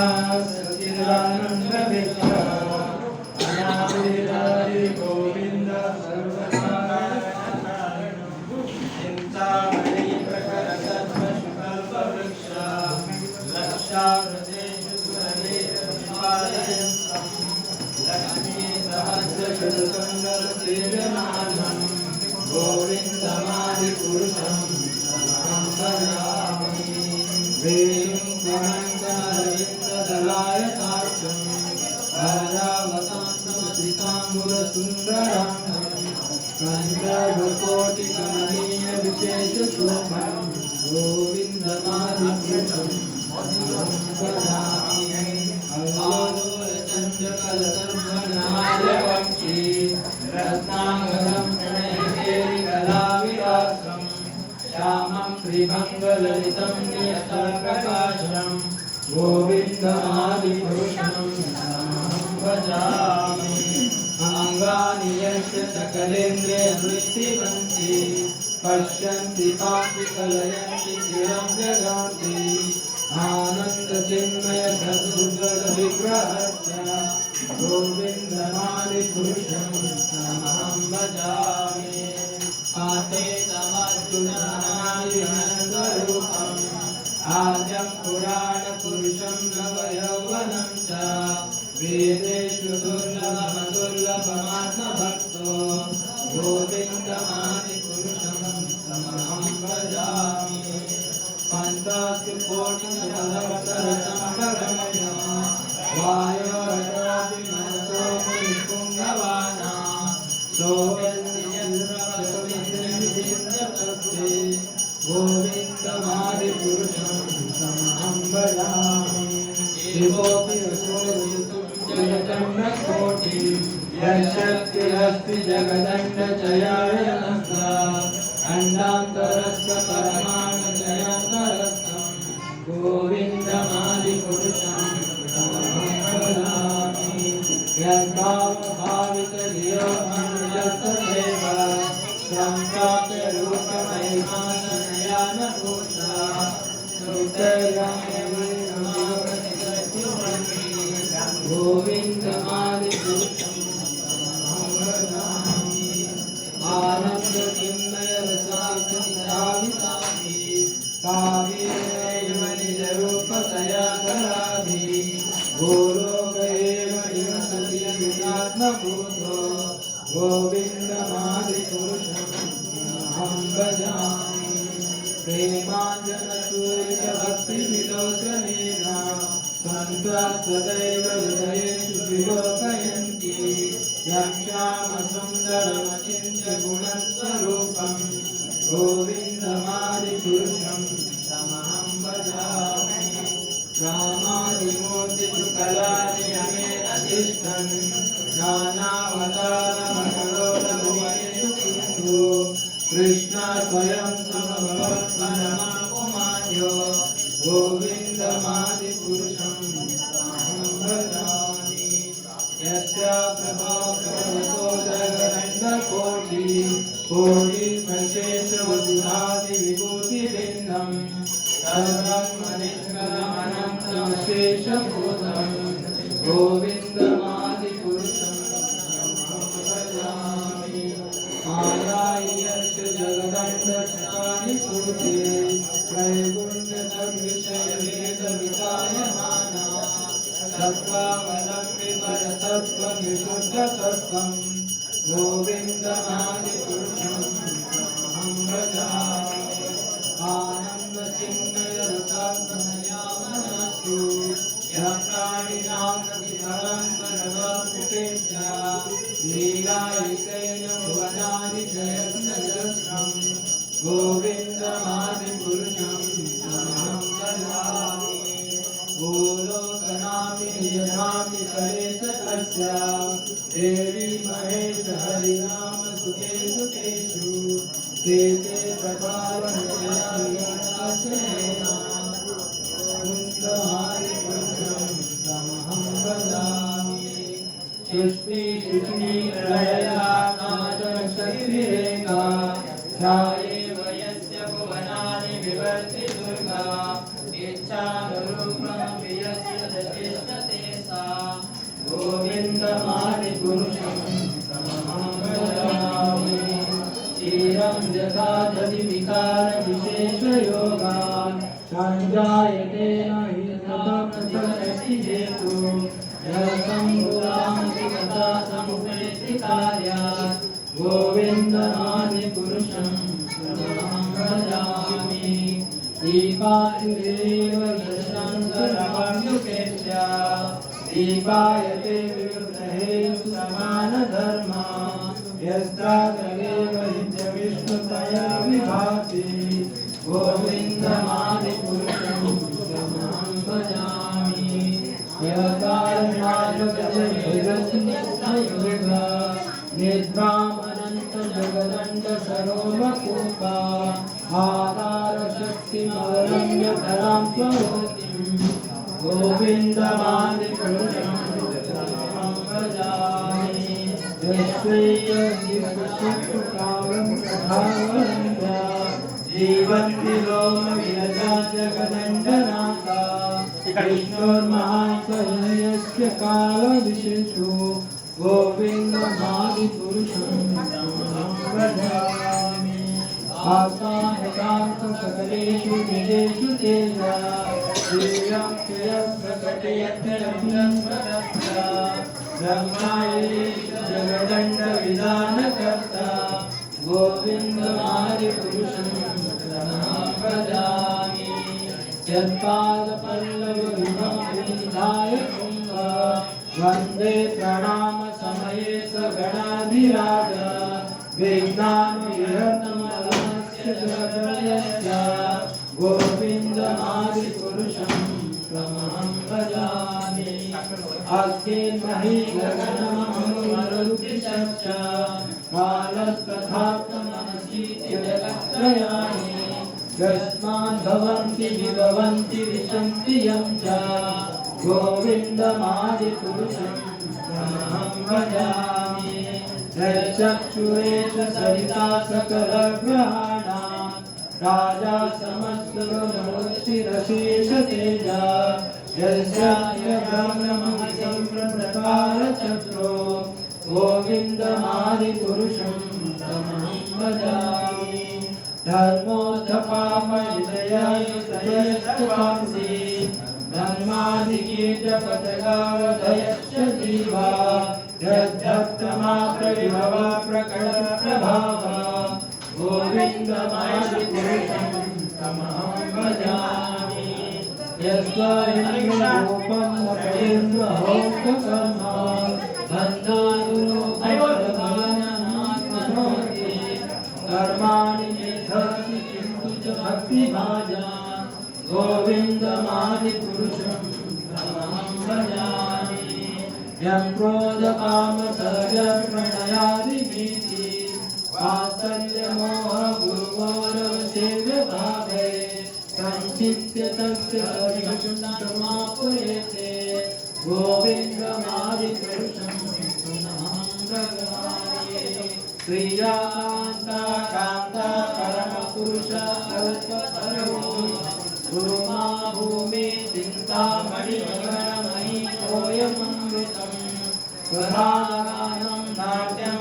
सच्चिदानंद विग्रह अनादिहरि गोविंद सर्वनारायण चिंतामणि प्रखर सत्वशुकल्प वृक्ष लक्षावृतेषु सुरलेखपालयन्तम् लक्ष्मी सहस्रशतसुन्दर सेव्यमानम् गोविन्दमादिपुरुषं तमहं भजामि वेणुं पुनन्दनरविन्ददलायताक्षं वरदावतान्तमतिताम्बुरसुन्दरं कन्दर्पकोटिकमनीयविशेषशोभं गोविन्दमादिपुरुषं तमहं भजामि अल्लादोलचन्द्रकलसर्वनायवक्षी रत्नाकरं प्रणयकेलिकलाविलासं श्यामं श्रीमङ्गललितं नियतप्रकाशं गोविन्दमादिपुरुषं तमहं भजामि अङ्गानि यस्य सकलेन्द्रियवृत्तिवन्ति पश्यन्ति कान्ति कलयन्ति चिरं जगान्ति आनन्दचिन्मय सद्बुद्धविग्रहस्य गोविन्दमादिपुरुषं तमहं भजामि आतेतमर्जुननादिनन्दरूपम् आद्यं पुराणपुरुषं नवयौवनं च वेदेषु दुर्लभमदुर्लभमात्मभक्तो गोविन्दमादिपुरुषं तमहं भजामि पञ्चाशत्कोटिशतसहस्रसम्भरमय वायोरगादिमनसो मुनिपुङ्गवाना सोऽयन्नियन्त्रपदविन्द्रविन्द्रपत्रे गोविन्दमादिपुरुषं तमहं भजामि शिवोऽपि असुरसुतुल्यचण्डकोटि यशक्तिरस्ति जगदण्डचयाय नमः अण्डान्तरस्य परमाणुजयान्तरस्थं गोविन्दमादिपुरुषं तमहं भजामि यद्भावभावितधियो मनुजस्तदेव संप्राप्यरूपमहिमा नभूषा गोविन्दमादिपुरुषं तमहं भजामि आनन्दचिन्मयरसाविताभि काव्येयमनिजरूपतया कराभि गोलोकैव निवसति विनात्मभूतो गोविन्दमादिपुरुषं तमहं भजामि प्रेमाञ्जनसूर्यभक्तिविलोचनेन सन्त्वा सदैव हृदयेषु विलोकयन्ति यक्षामसुन्दरमचिन्त्य गुणस्वरूपं गोविन्दमादिपुरुषं तमहं भजामि रामादिमूर्तिषु कलानि अमेरतिष्ठन् नानावतारमकरोलभुवनेषु किन्तु कृष्ण स्वयं समभवत् परमापुमान्यो गोविन्दमादिपुरुषं तमहं भजामि यस्य प्रभावतो जगदण्डकोटि कोटिप्रशेषवसुधादिविभूतिभिन्नं सर्वमनिष्कलमनन्तमशेषभूतं गोविन्दमादिपुरुषं तमहं भजामि मायायस्य जगदण्डस्थानि पूते त्रैगुण्यतद्विषयवेदवितायमाना सत्त्वावलम्बितसत्त्वविशुद्धसत्त्वं गोविन्दमादिपुरुषं तमहं भजामि आनन्दचिन्मयरसात्मनयामनसु यः प्राणिनां प्रतिफलं परममुपेत्य लीलायितेन भुवनानि जयन्नजस्रं गोविन्दमादिपुरुषं तमहं भजामि गोलोकनामिनियनामि परेशतस्य देवी महेश हरिनाम सुखेषु तेषु ते ते प्रभावनयनाशेनादिपुरुषं तमहं भजामि सृष्टि शुचि प्रलयाकाशशक्तिरेका ध्यायेव यस्य भुवनानि विवर्ति दुर्गा इच्छानुरूपमपि यस्य गोविन्दमादिपुरुषं तमहं भजामि क्षीरं यथा दधि विकारविशेषयोगात् सञ्जायते न हि तथाप्रतिहेतु यत्सम्भुरामपि तथा सम्प्रेति कार्यात् गोविन्दमादिपुरुषं तमहं भजामि दीपातिरेव यशङ्करवाक्युपेत्या दीपायते विवृतेषु समानधर्मा यस्त्रादेव विष्णुतया विभाति गोविन्दमादिपुरुषं तमहं भजामि यकारणायुगजयुगस्निग्धयुगा निद्रामनन्त जगदण्ड सरोमकूपा आकारशक्तिमवलम्ब्यधरां स्वरूपिं गोविन्दमादिपुरुषं तमहं भजामि यस्यैकं तथावलम्ब्या जीवन्ति लोमविरजा जगदण्डनाथा विष्णोर्महाशयस्य कालविशेषो गोविन्दमादिपुरुषं तमहं भजामि आकाशकान्तसकलेषु निजेषु तेजा दिव्यं प्रकटयत्यरङ्गस्वरस्य ब्रह्मायेश जगदण्डविधानकर्ता गोविन्दमादिपुरुषं तमहं भजामि यत्पादपल्लवविधाय कुम्भ वन्दे प्रणामसमये स गणाधिराज विज्ञानविहतमलस्य जगदयस्य गोविन्दमादिपुरुषं तमहं भजामि अस्मिन्महि गगनमरुद्रिशश्च कालस्तथात्मनसीत्यजगत्त्रयाणि यस्मात् भवन्ति विभवन्ति विशन्ति यं च गोविन्दमादिपुरुषं तमहं भजामि यच्चक्षुरेश सरिता सकलग्रहाणां राजा समस्तगुणोत्तिरशेषतेजा यस्याब्रह्मसम्प्रदारचक्रो गोविन्दमादिपुरुषं तमहं भजामि धर्मोत्थपामविजयस्तपांसि धर्मादिकीटपतगावधयश्च जीवा यद्भक्तमात्रविभवा प्रकटप्रभावा गोविन्दमादिपुरुषं तमहं भजामि यस्त्वरूपं नपेन्द्रहोक्तकर्मा बन्धानुरूपमात्मभवति कर्माणि मेधति किन्तु च भक्तिभाजा गोविन्दमादिपुरुषं तमहं भजामि यं क्रोधकामसहजप्रणयादिभीति वात्सल्यमोहगुरुगौरवसेव्यभावे सञ्चित्य तस्य सर्वशुद्धमापुरेते गोविन्दमादिपुरुषं तमहं भजामि प्रियाकान्ता कान्ता परमपुरुष सर्वपरो गुरुमा भूमि चिन्तामणिमणि कोऽयममृतं प्रधानगानं नाट्यं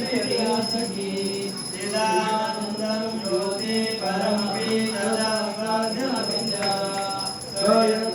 यवनजीवसखी चिदानन्दं ज्योति परमपि तदा स्वाध्यापिञ्जा स्वयं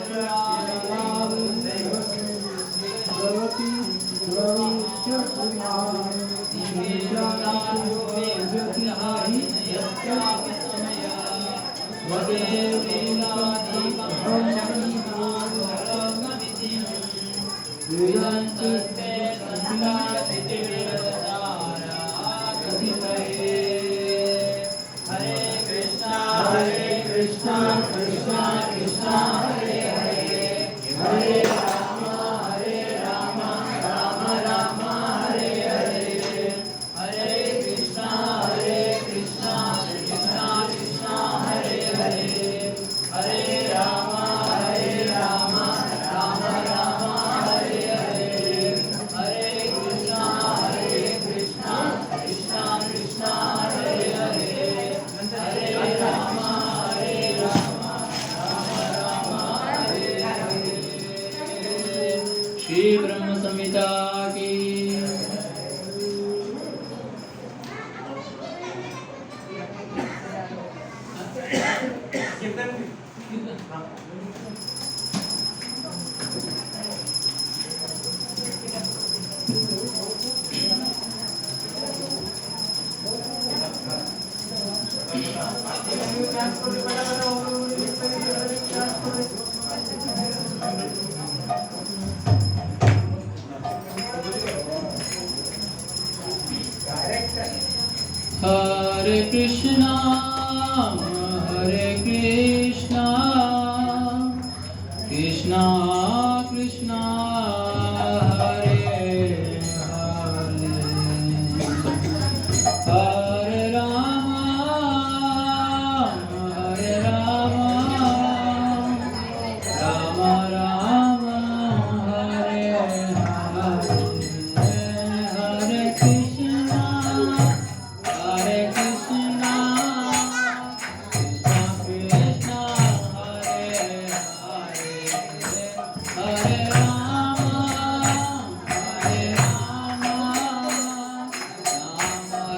श्री ब्रह्म संहिता की। हरे कृष्णा कृष्णा कृष्णा हरे हरे, हरे राम राम राम हरे हरे, हरे कृष्णा कृष्णा कृष्णा हरे हरे, हरे राम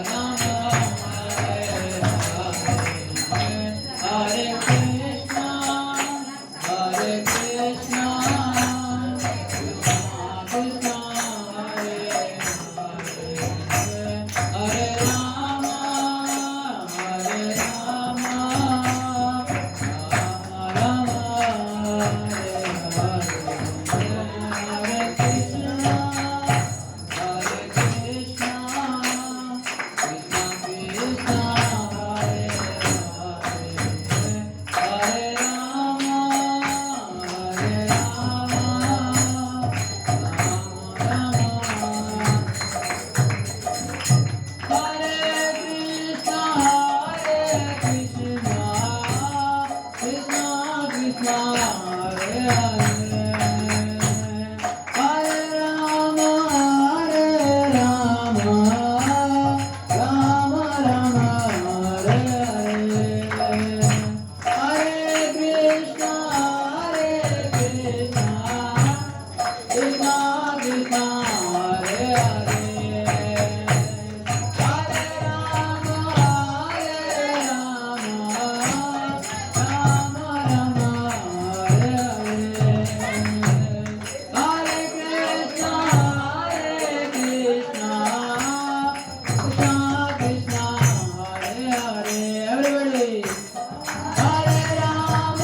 राम हरे हरे, हरे कृष्णा कृष्णा कृष्णा हरे हरे, हरे राम राम हरे हरे, हरे कृष्णा कृष्णा कृष्णा कृष्णा हरे हरे, हरे राम राम हरे कृष्णा कृष्णा कृष्णा हरे हरे, हरे राम राम राम हरे हरे, हरे कृष्णा कृष्णा कृष्णा हरे हरे, हरे राम राम हरे हरे, हरे कृष्णा कृष्णा कृष्णा हरे हरे, everybody, हरे राम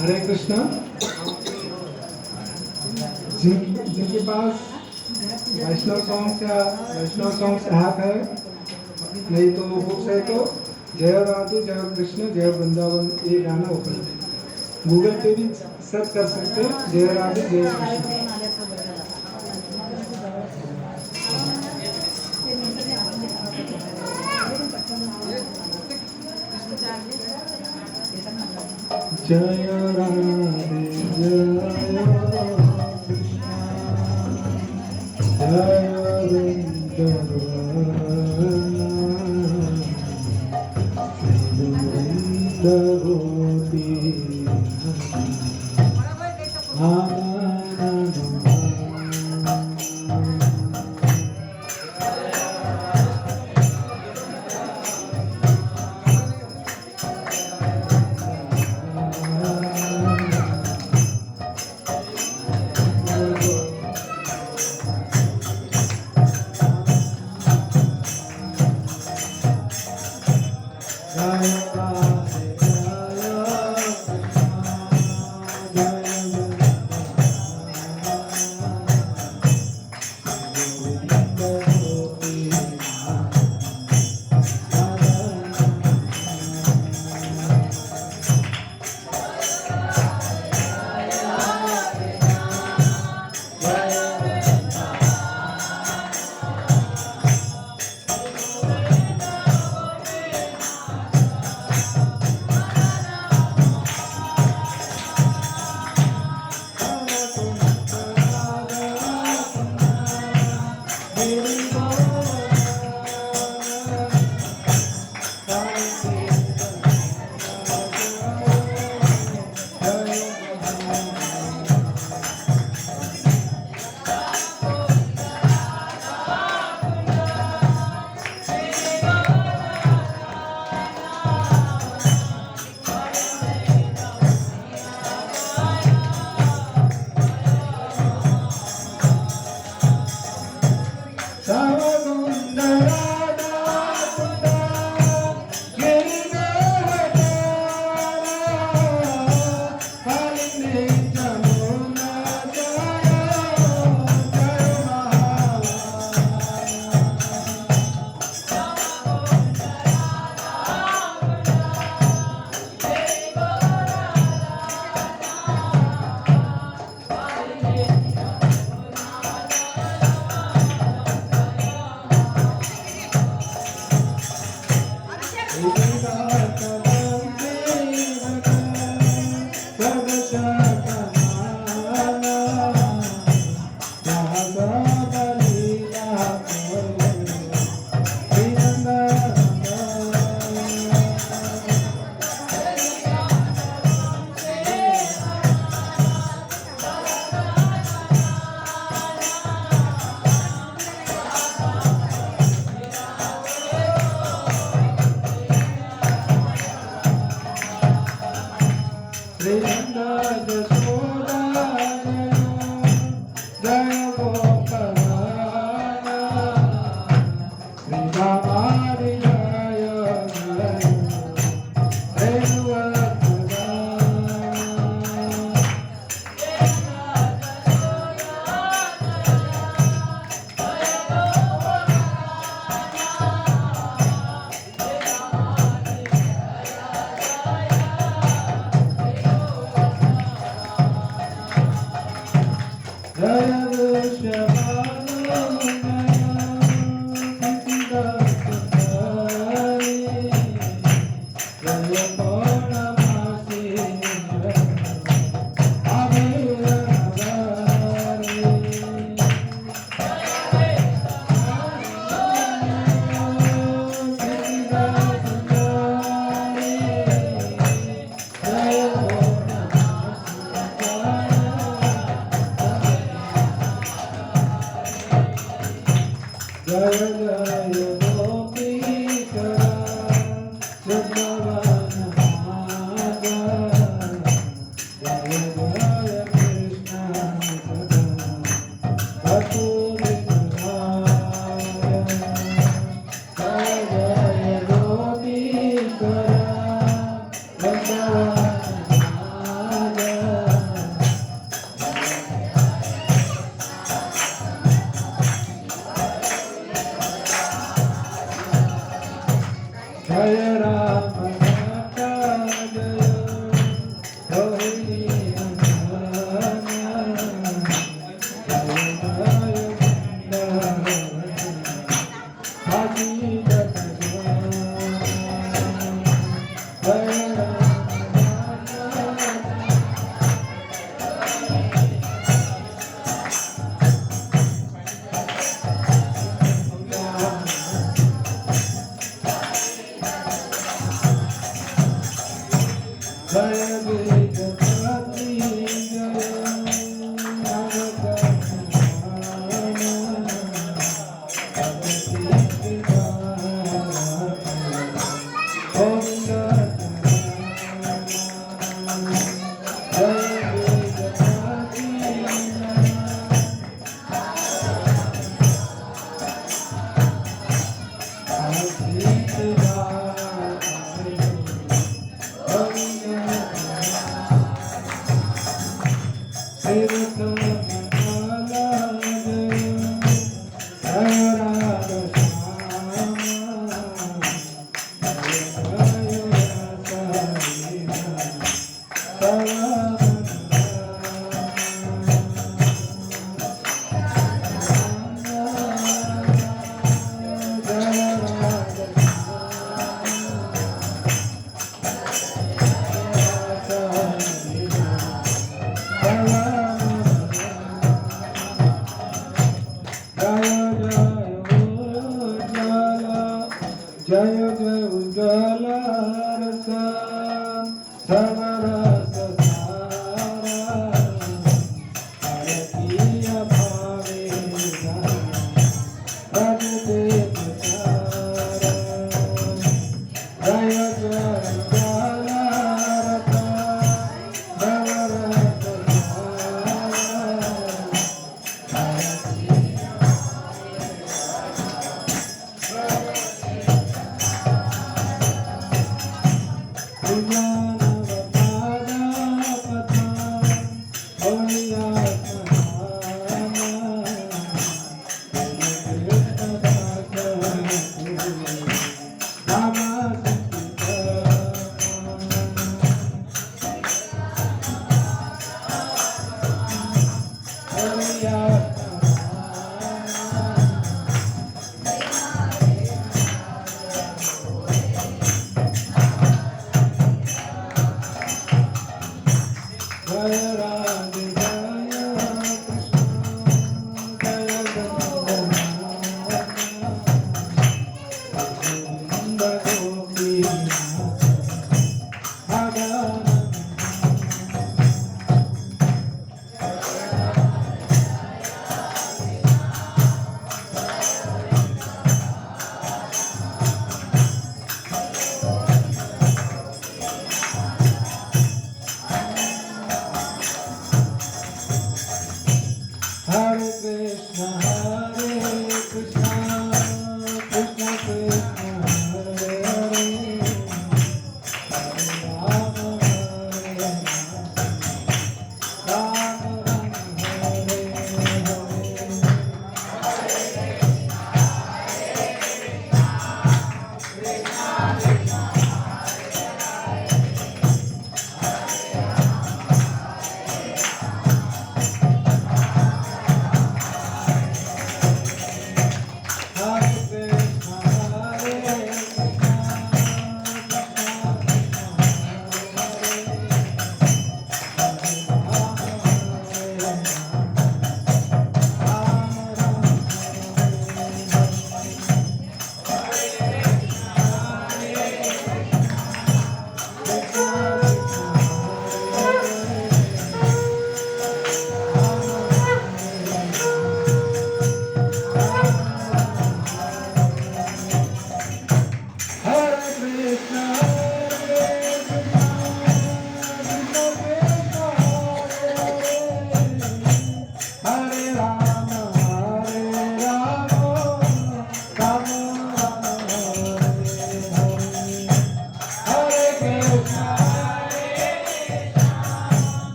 हरे कृष्णा। जिनके पास वैष्णव सॉन्ग्स ऐप है, नहीं तो बुक्स है, तो जय राधे जय कृष्ण जय वृंदावन ये गाना उपलब्ध है। गूगल पे भी सर्च कर सकते हैं जय राधे जय कृष्ण। जय राधे जय कृष्ण जय गोपी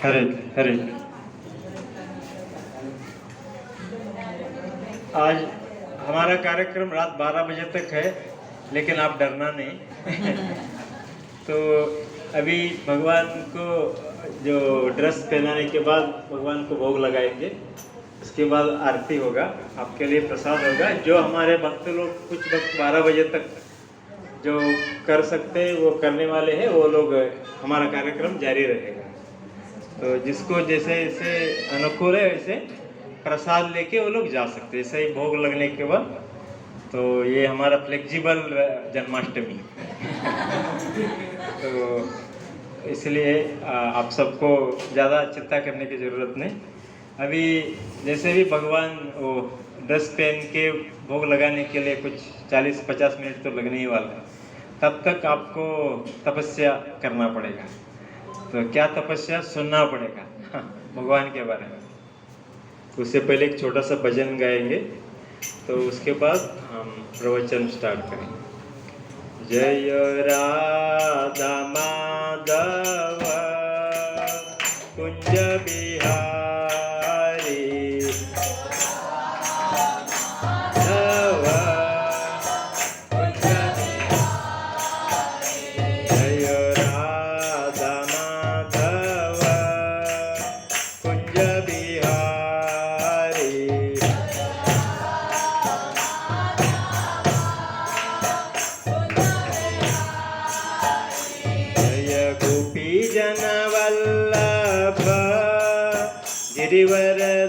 हरे हरे हरे। आज हमारा कार्यक्रम रात 12 बजे तक है, लेकिन आप डरना नहीं। तो अभी भगवान को जो ड्रेस पहनाने के बाद भगवान को भोग लगाएंगे, उसके बाद आरती होगा, आपके लिए प्रसाद होगा। जो हमारे भक्त लोग कुछ वक्त 12 बजे तक जो कर सकते हैं वो करने वाले हैं, वो लोग हमारा कार्यक्रम जारी रहेगा। तो जिसको जैसे जैसे अनुकूल है वैसे प्रसाद लेके वो लोग जा सकते हैं, ऐसे ही भोग लगने के बाद। तो ये हमारा फ्लेक्सिबल जन्माष्टमी। तो इसलिए आप सबको ज़्यादा चिंता करने की ज़रूरत नहीं। अभी जैसे भी भगवान वो ड्रेस पहन के भोग लगाने के लिए कुछ 40-50 मिनट तो लगने ही वाला है, तब तक आपको तपस्या करना पड़ेगा। तो क्या तपस्या? सुनना पड़ेगा भगवान के बारे में। उससे पहले एक छोटा सा भजन गाएंगे, तो उसके बाद हम प्रवचन स्टार्ट करेंगे। जय राधा माधव कुंज बिहारी,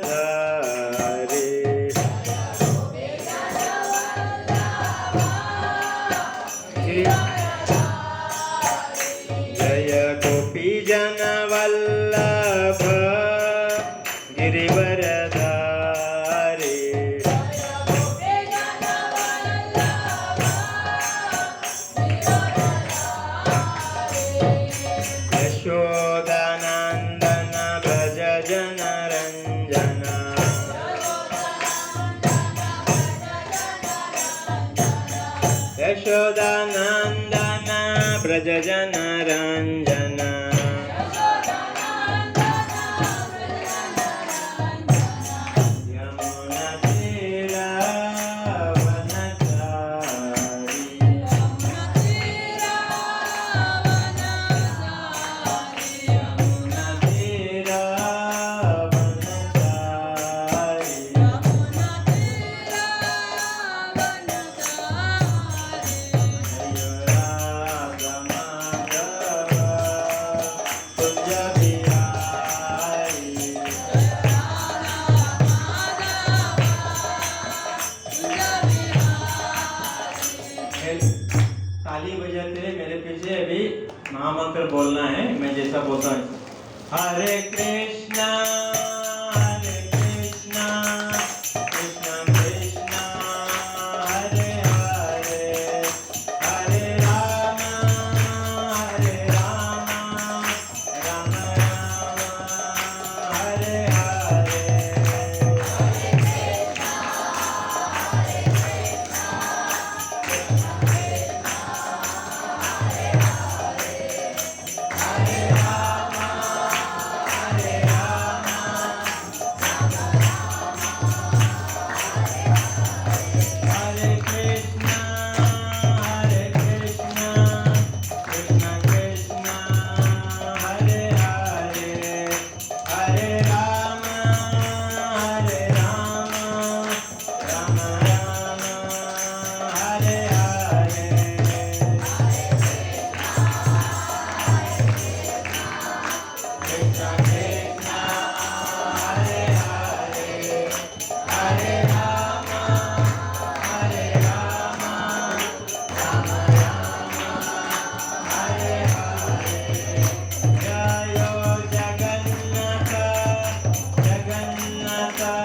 गिरिवरधारी, जय गोपी जन वल्लभ गिरिवरधारी, यशोदानंदन व्रज जन यशोदानंदन ब्रज जन रंजन, यमुना तीरा वनचारी, यमुना तीरा वनचारी, थाली बजाते हैं मेरे पीछे अभी महामंत्र बोलना है, मैं जैसा बोलता हूँ। हरे कृष्णा कृष्णा कृष्णा हरे हरे, हरे Ram Ram Ram Hare Hare. Hare Krishna, Krishna Krishna, Hare Hare, Hare Rama, Rama Rama, Hare Hare. Krishna Krishna, Hare Hare, Hare Rama, Hare Rama, Rama Rama, Hare Hare. Jayo Jagannatha, Jagannatha,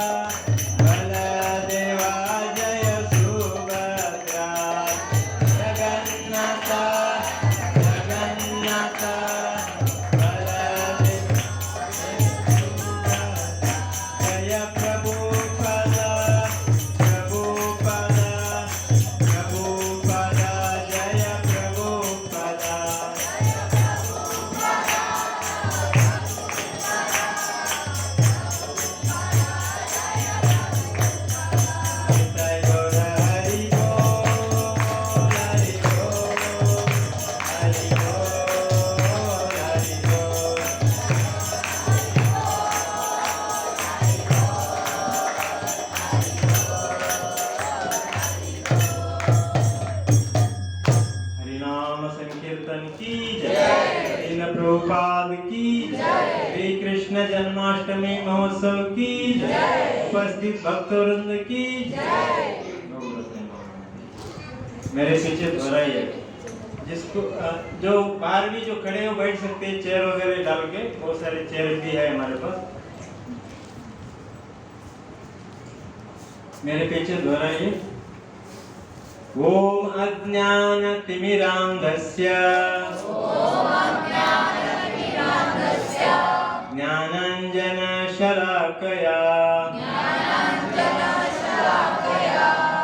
Baladeva Jaya Subhadra. Jagannatha, Jagannatha, Baladeva Jaya Prabhupada, Prabhupada, Prabhupada, Jaya Prabhupada. Jai Gaura Hari Bol, Hari Bol, Hari Bol, Hari Bol. हरिनाम संकीर्तन की जय, दीन प्रभुपाद की जय, श्री कृष्ण जन्माष्टमी महोत्सव की जय, उपस्थित भक्तवृंद की जय। मेरे पीछे दोहराई है, जिसको जो बाहर भी जो खड़े हो बैठ सकते हैं चेयर वगैरह डाल के, बहुत सारे चेयर भी है हमारे पास। मेरे पीछे दोहराइए। ओम अज्ञानतिमिरान्धस्य ज्ञानाञ्जनशलाकया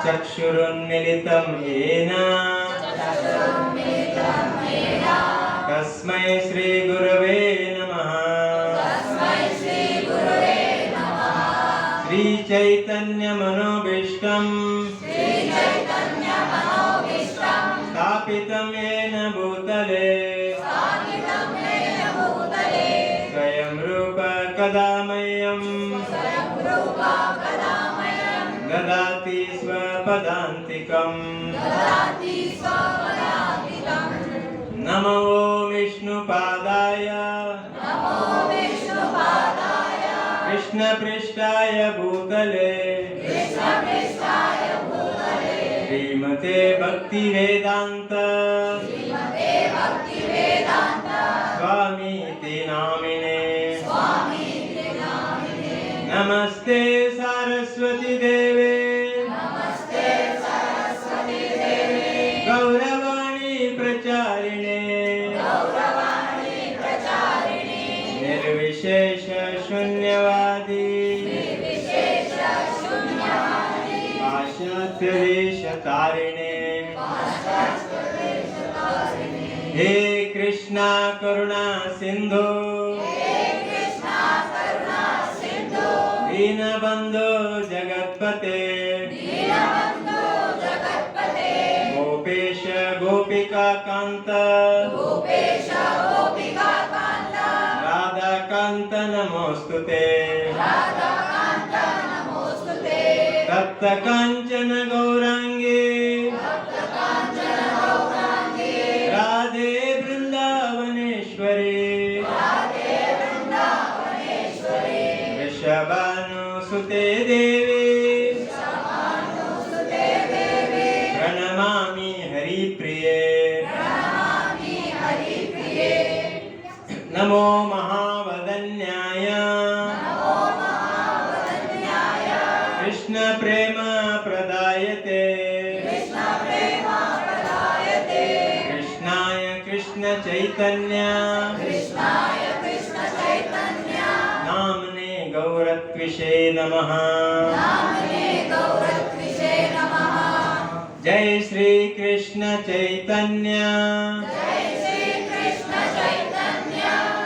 चक्षुरुन्मिलितं येन तस्मै श्रीगुरवे नमः। श्रीचैतन्यमनोभीष्टम् स्थापितं येन भूतले स्वयं रूप कदा मह्यं ददाति स्वपदान्तिकम्। नमो विष्णुपादाय कृष्णपृष्ठाय भूतले श्रीमते भक्तिवेदान्त स्वामीति नामिने। नमस्ते सरस्वती देवे गौरवाणी प्रचारिणे निर्विशेष शून्यवादी पाश्चात्य देश तारिणे। हे कृष्णा करुणा सिंधु दीनबंधु जगत्पते गोपेश गोपिका कांत राधा कांत नमोस्तुते। तप्त कांचन गौरांगे राधे वृंदावनेश्वरी वृषभानुसुते देवी प्रणमामि हरिप्रिये। चैतन्य नामने गौरत्विषे नमः। जय श्री कृष्ण चैतन्य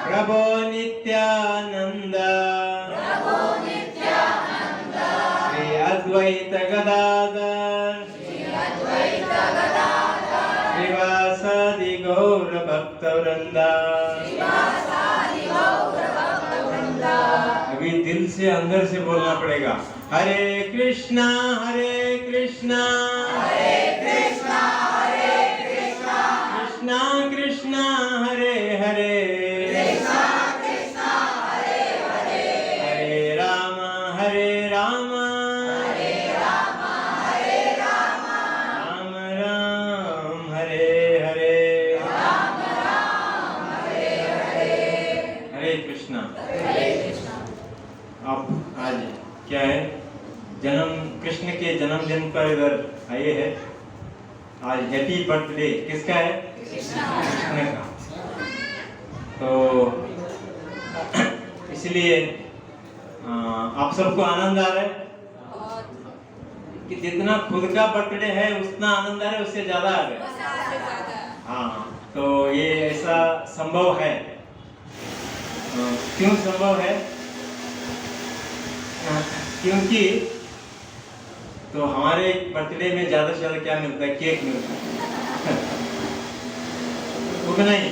प्रभो नित्यानंद श्री अद्वैत गदाधर श्रीवासादि गौर भक्त वृंदा। अभी दिल से अंदर से बोलना पड़ेगा। हरे कृष्णा कृष्णा कृष्णा हरे हरे हरे राम राम राम हरे हरे। हरे कृष्णा। अब आज क्या है, कृष्ण के जन्मदिन पर इधर आए हैं। आज हैप्पी बर्थडे किसका है? कृष्ण का। तो इसलिए आप सबको आनंद आ रहा है कि जितना खुद का बर्थडे है उतना आनंद आ रहा है, उससे ज्यादा आ रहा है। हाँ, तो ये ऐसा संभव है। क्यों संभव है? क्योंकि तो हमारे बर्थडे में ज्यादा से ज्यादा क्या मिलता है? केक मिलता है। वो नहीं,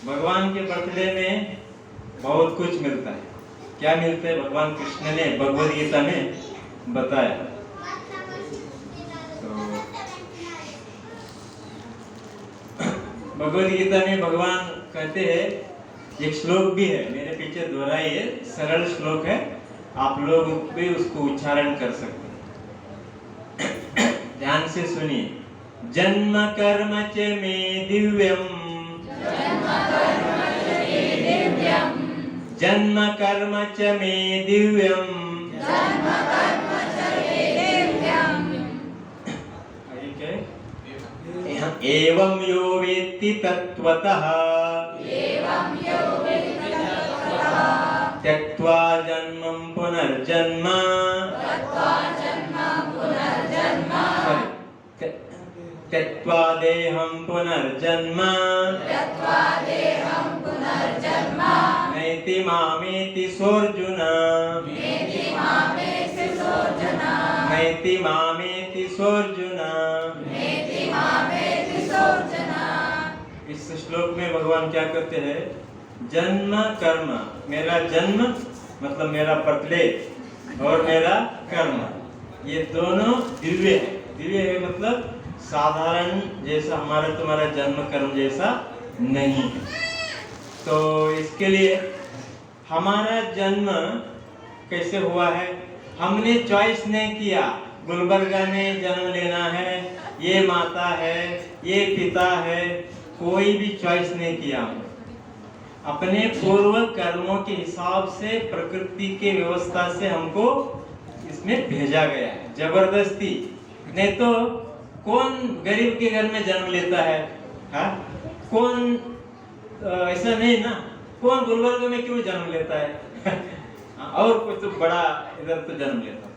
भगवान के बर्थडे में बहुत कुछ मिलता है। क्या मिलता है? भगवान कृष्ण ने भगवद गीता में बताया। तो भगवद गीता में भगवान कहते हैं, एक श्लोक भी है, मेरे पीछे दोहराइए, सरल श्लोक है, आप लोग भी उसको उच्चारण कर सकते हैं। ध्यान से सुनिए। जन्म कर्म च मे दिव्यम, जन्म कर्म च मे दिव्यम, एवं यो वेत्ति तत्त्वतः त्यक्त्वा जन्मं पुनर्जन्म, त्यक्त्वा देहं पुनर्जन्म, नैति मामेति सोऽर्जुन, नैति मामेति सोऽर्जुन। इस श्लोक में भगवान क्या कहते हैं? जन्म कर्म, मेरा जन्म मतलब मेरा बर्थडे और मेरा कर्म, ये दोनों दिव्य है। दिव्य है मतलब साधारण जैसा हमारा तुम्हारा जन्म कर्म जैसा नहीं है। तो इसके लिए हमारा जन्म कैसे हुआ है? हमने चॉइस नहीं किया, गुलबर्गा में जन्म लेना है, ये माता है, ये पिता है, कोई भी चॉइस नहीं किया। अपने पूर्व कर्मों के हिसाब से, प्रकृति के व्यवस्था से हमको इसमें भेजा गया है, जबरदस्ती। नहीं तो कौन गरीब के घर में जन्म लेता है? हाँ, कौन ऐसा नहीं ना, कौन गुलबर्गा में क्यों जन्म लेता है? और कोई तो बड़ा इधर तो जन्म लेता।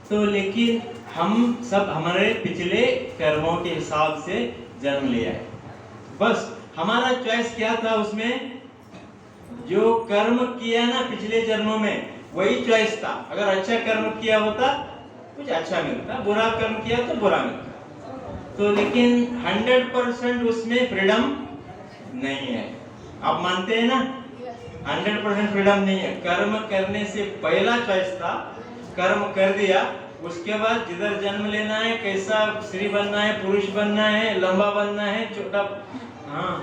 तो लेकिन हम सब हमारे पिछले कर्मों के हिसाब से जन्म लिया है। बस हमारा चॉइस क्या था? उसमें जो कर्म किया ना पिछले जन्मों में, वही चॉइस था। अगर अच्छा कर्म किया होता कुछ अच्छा मिलता, बुरा कर्म किया तो बुरा मिलता। तो लेकिन 100% उसमें फ्रीडम नहीं है। आप मानते हैं ना? 100% फ्रीडम नहीं है। कर्म करने से पहला चॉइस था, कर्म कर दिया, उसके बाद जिधर जन्म लेना है, कैसा स्त्री बनना है, पुरुष बनना है, लंबा बनना है, छोटा, हाँ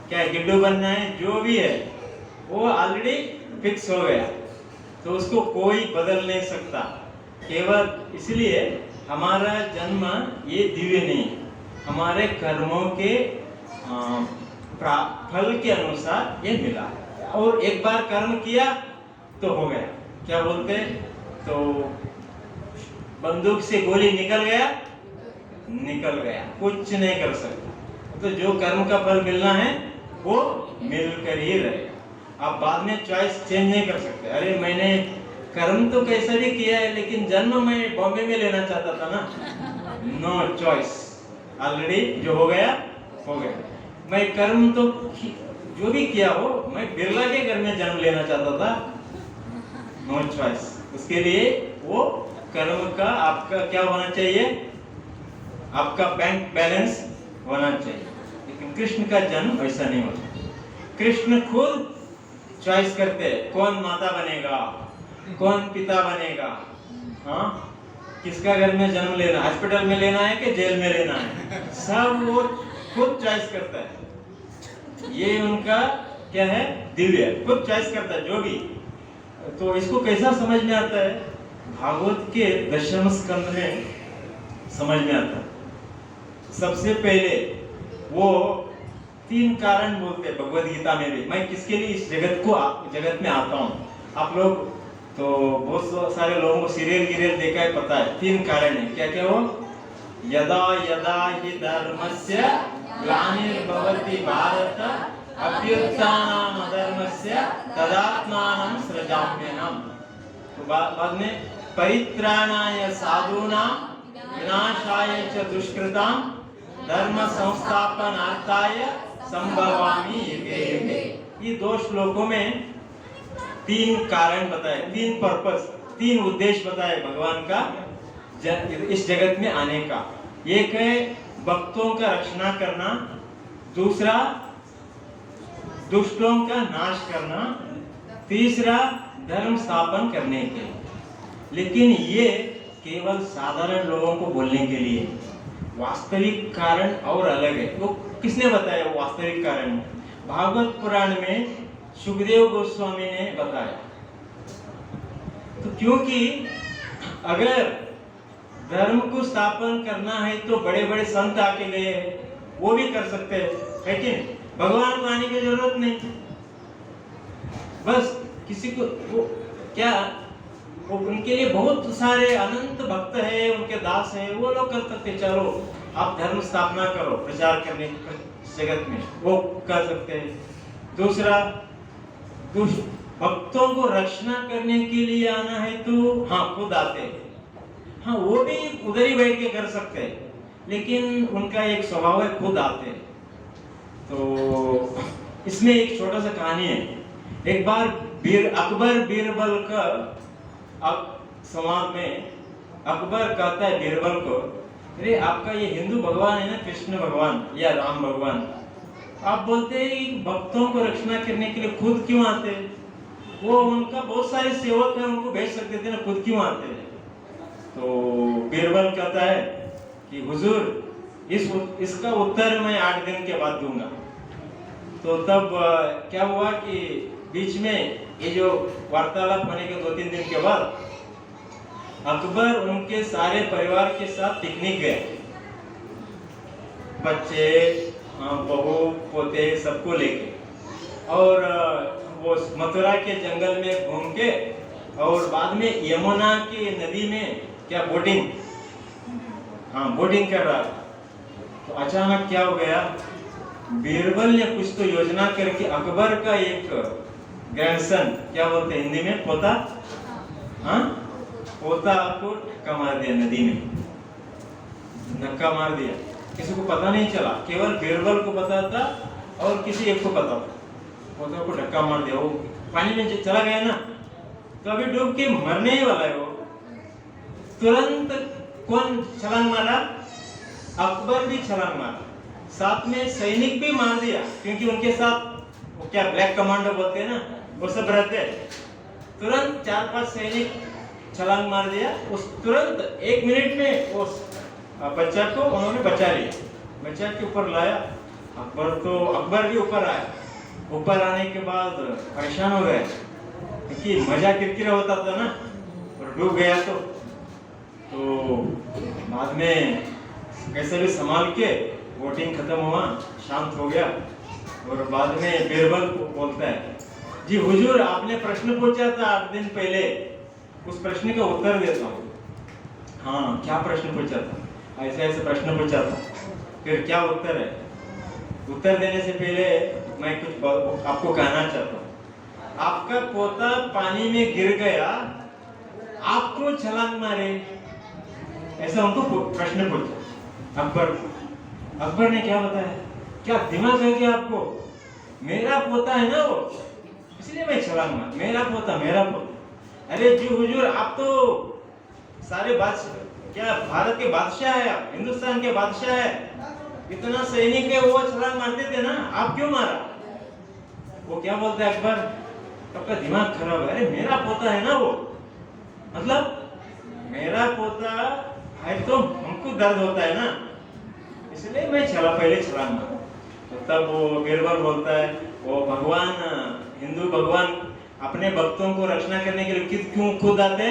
क्या गिड्डू बनना है, जो भी है वो ऑलरेडी फिक्स हो गया। तो उसको कोई बदल नहीं सकता। केवल इसलिए हमारा जन्म ये दिव्य नहीं है, हमारे कर्मों के फल के अनुसार ये मिला है। और एक बार कर्म किया तो हो गया। क्या बोलते? तो बंदूक से गोली निकल गया, निकल गया, कुछ नहीं कर सकता। तो जो कर्म का फल मिलना है वो मिलकर ही रहे। आप बाद में चॉइस चेंज नहीं कर सकते। अरे मैंने कर्म तो कैसा भी किया है लेकिन जन्म मैं बॉम्बे में लेना चाहता था ना, नो चॉइस, ऑलरेडी जो हो गया हो गया। मैं कर्म तो जो भी किया हो, मैं बिरला के घर में जन्म लेना चाहता था, नो चॉइस। उसके लिए वो कर्म का आपका क्या होना चाहिए, आपका बैंक बैलेंस होना चाहिए। लेकिन कृष्ण का जन्म ऐसा नहीं होता। कृष्ण खुद चॉइस करते हैं कौन माता बनेगा, कौन पिता बनेगा, हाँ किसका घर में जन्म लेना, हॉस्पिटल में लेना है कि जेल में लेना है, सब वो खुद चॉइस करता है। ये उनका क्या है, दिव्य, खुद चॉइस करता है जो भी। तो इसको कैसा समझ में आता है, भागवत के 10वें स्कंद में समझ में आता है। सबसे पहले वो 3 कारण बोलते हैं भगवद गीता में भी। मैं किसके लिए इस जगत में आता हूँ, आप लोग तो बहुत सारे लोगों को सीरियल देखा है, पता है 3 कारण है। क्या क्या वो, यदा यदा हि धर्मस्य ग्लानिर्भवति भारत अभ्युत्थानम् अधर्मस्य तदात्मानं सृजाम्यहम्। तो बाद में परित्राणाय साधूनां विनाशाय च दुष्कृतां धर्म संस्थापनार्थाय संभवामि युगे युगे। ये 2 श्लोकों में 3 कारण बताए, 3 पर्पस, 3 उद्देश्य बताए भगवान का इस जगत में आने का। एक है भक्तों का रक्षणा करना, दूसरा दुष्टों का नाश करना, तीसरा धर्म स्थापन करने के। लेकिन ये केवल साधारण लोगों को बोलने के लिए, वास्तविक कारण और अलग है। वो किसने बताया वो वास्तविक कारण? भागवत पुराण में सुखदेव गोस्वामी ने बताया। तो क्योंकि अगर धर्म को स्थापन करना है तो बड़े बड़े संत आके गए, वो भी कर सकते हैं, लेकिन भगवान को आने की जरूरत नहीं। बस किसी को वो क्या, वो उनके लिए बहुत सारे अनंत भक्त है, उनके दास है, वो लोग कर सकते। चलो आप धर्म स्थापना करो, प्रचार करने की जगत में, वो कर सकते हैं। दूसरा, भक्तों को रक्षणा करने के लिए आना है तो हाँ खुद आते हैं, हाँ वो भी उधर ही बैठ के कर सकते हैं, लेकिन उनका एक स्वभाव है खुद आते हैं। तो इसमें एक छोटा सा कहानी है। एक बार अकबर बीरबल का समाज में अकबर कहता है बीरबल को, अरे आपका ये हिंदू भगवान है ना, कृष्ण भगवान या राम भगवान, आप बोलते हैं कि भक्तों को रक्षणा करने के लिए खुद क्यों आते हैं? वो उनका बहुत सारे सेवक हैं, उनको भेज सकते थे ना, खुद क्यों आते हैं? तो बीरबल कहता है कि हुजूर इसका उत्तर मैं 8 दिन के बाद दूंगा। तो तब क्या हुआ कि बीच में ये जो वार्तालाप होने के 2-3 दिन के बाद अकबर उनके सारे परिवार के साथ पिकनिक गए, बच्चे, बहू, पोते सबको लेके, और वो मथुरा के जंगल में घूम के, और बाद में यमुना की नदी में क्या बोटिंग कर रहा था। तो अचानक क्या हो गया, बीरबल ने कुछ तो योजना करके अकबर का एक ग्रैंडसन, क्या बोलते हैं हिंदी में, पोता, पोता को धक्का मार दिया नदी में, धक्का मार दिया। किसी को पता नहीं चला, केवल बीरबल को पता था और किसी एक को पता था। पोता को धक्का मार दिया, वो पानी में चला गया ना, तो अभी डूब के मरने ही वाला है वो। तुरंत कौन छलांग मारा? अकबर भी छलांग मारा, साथ में सैनिक भी मार दिया, क्योंकि उनके साथ वो क्या ब्लैक कमांडो बोलते हैं ना, वो सब रहते हैं। तुरंत 4-5 सैनिक छलांग मार दिया, उस तुरंत 1 मिनट में उस बच्चा को उन्होंने बचा लिया, बच्चा के ऊपर लाया। अकबर भी ऊपर आया। ऊपर आने के बाद परेशान हो गए, क्योंकि मजा किरकिरा होता था ना, और डूब गया तो बाद में कैसे भी संभाल के वोटिंग खत्म हुआ, शांत हो गया। और बाद में बीरबल बोलता है, जी हुजूर आपने प्रश्न पूछा था 8 दिन पहले, उस प्रश्न का उत्तर देता हूँ। हाँ क्या प्रश्न पूछा था? ऐसे प्रश्न पूछा था, फिर क्या उत्तर है? उत्तर देने से पहले मैं कुछ आपको कहना चाहता हूँ। आपका पोता पानी में गिर गया, आप क्यों छलांग मारे? ऐसा उनको प्रश्न पूछा। अकबर ने क्या बताया? क्या दिमाग है क्या आपको? मेरा पोता है ना वो, इसलिए मैं छलांग मार। मेरा पोता। अरे जी हुजूर, आप तो सारे बादशाह, क्या भारत के बादशाह है, आप हिंदुस्तान के बादशाह है, इतना सैनिक है, वो छलांग मारते थे ना, आप क्यों मारा? वो क्या बोलता है अकबर, आपका दिमाग खराब है। अरे मेरा पोता है ना वो, मतलब मेरा पोता है तो हमको दर्द होता है ना, इसलिए मैं पहले छलांग मारा। तो तब वो बीरबल बोलता है, वो भगवान, हिंदू भगवान अपने भक्तों को रक्षा करने के लिए क्यों खुद आते?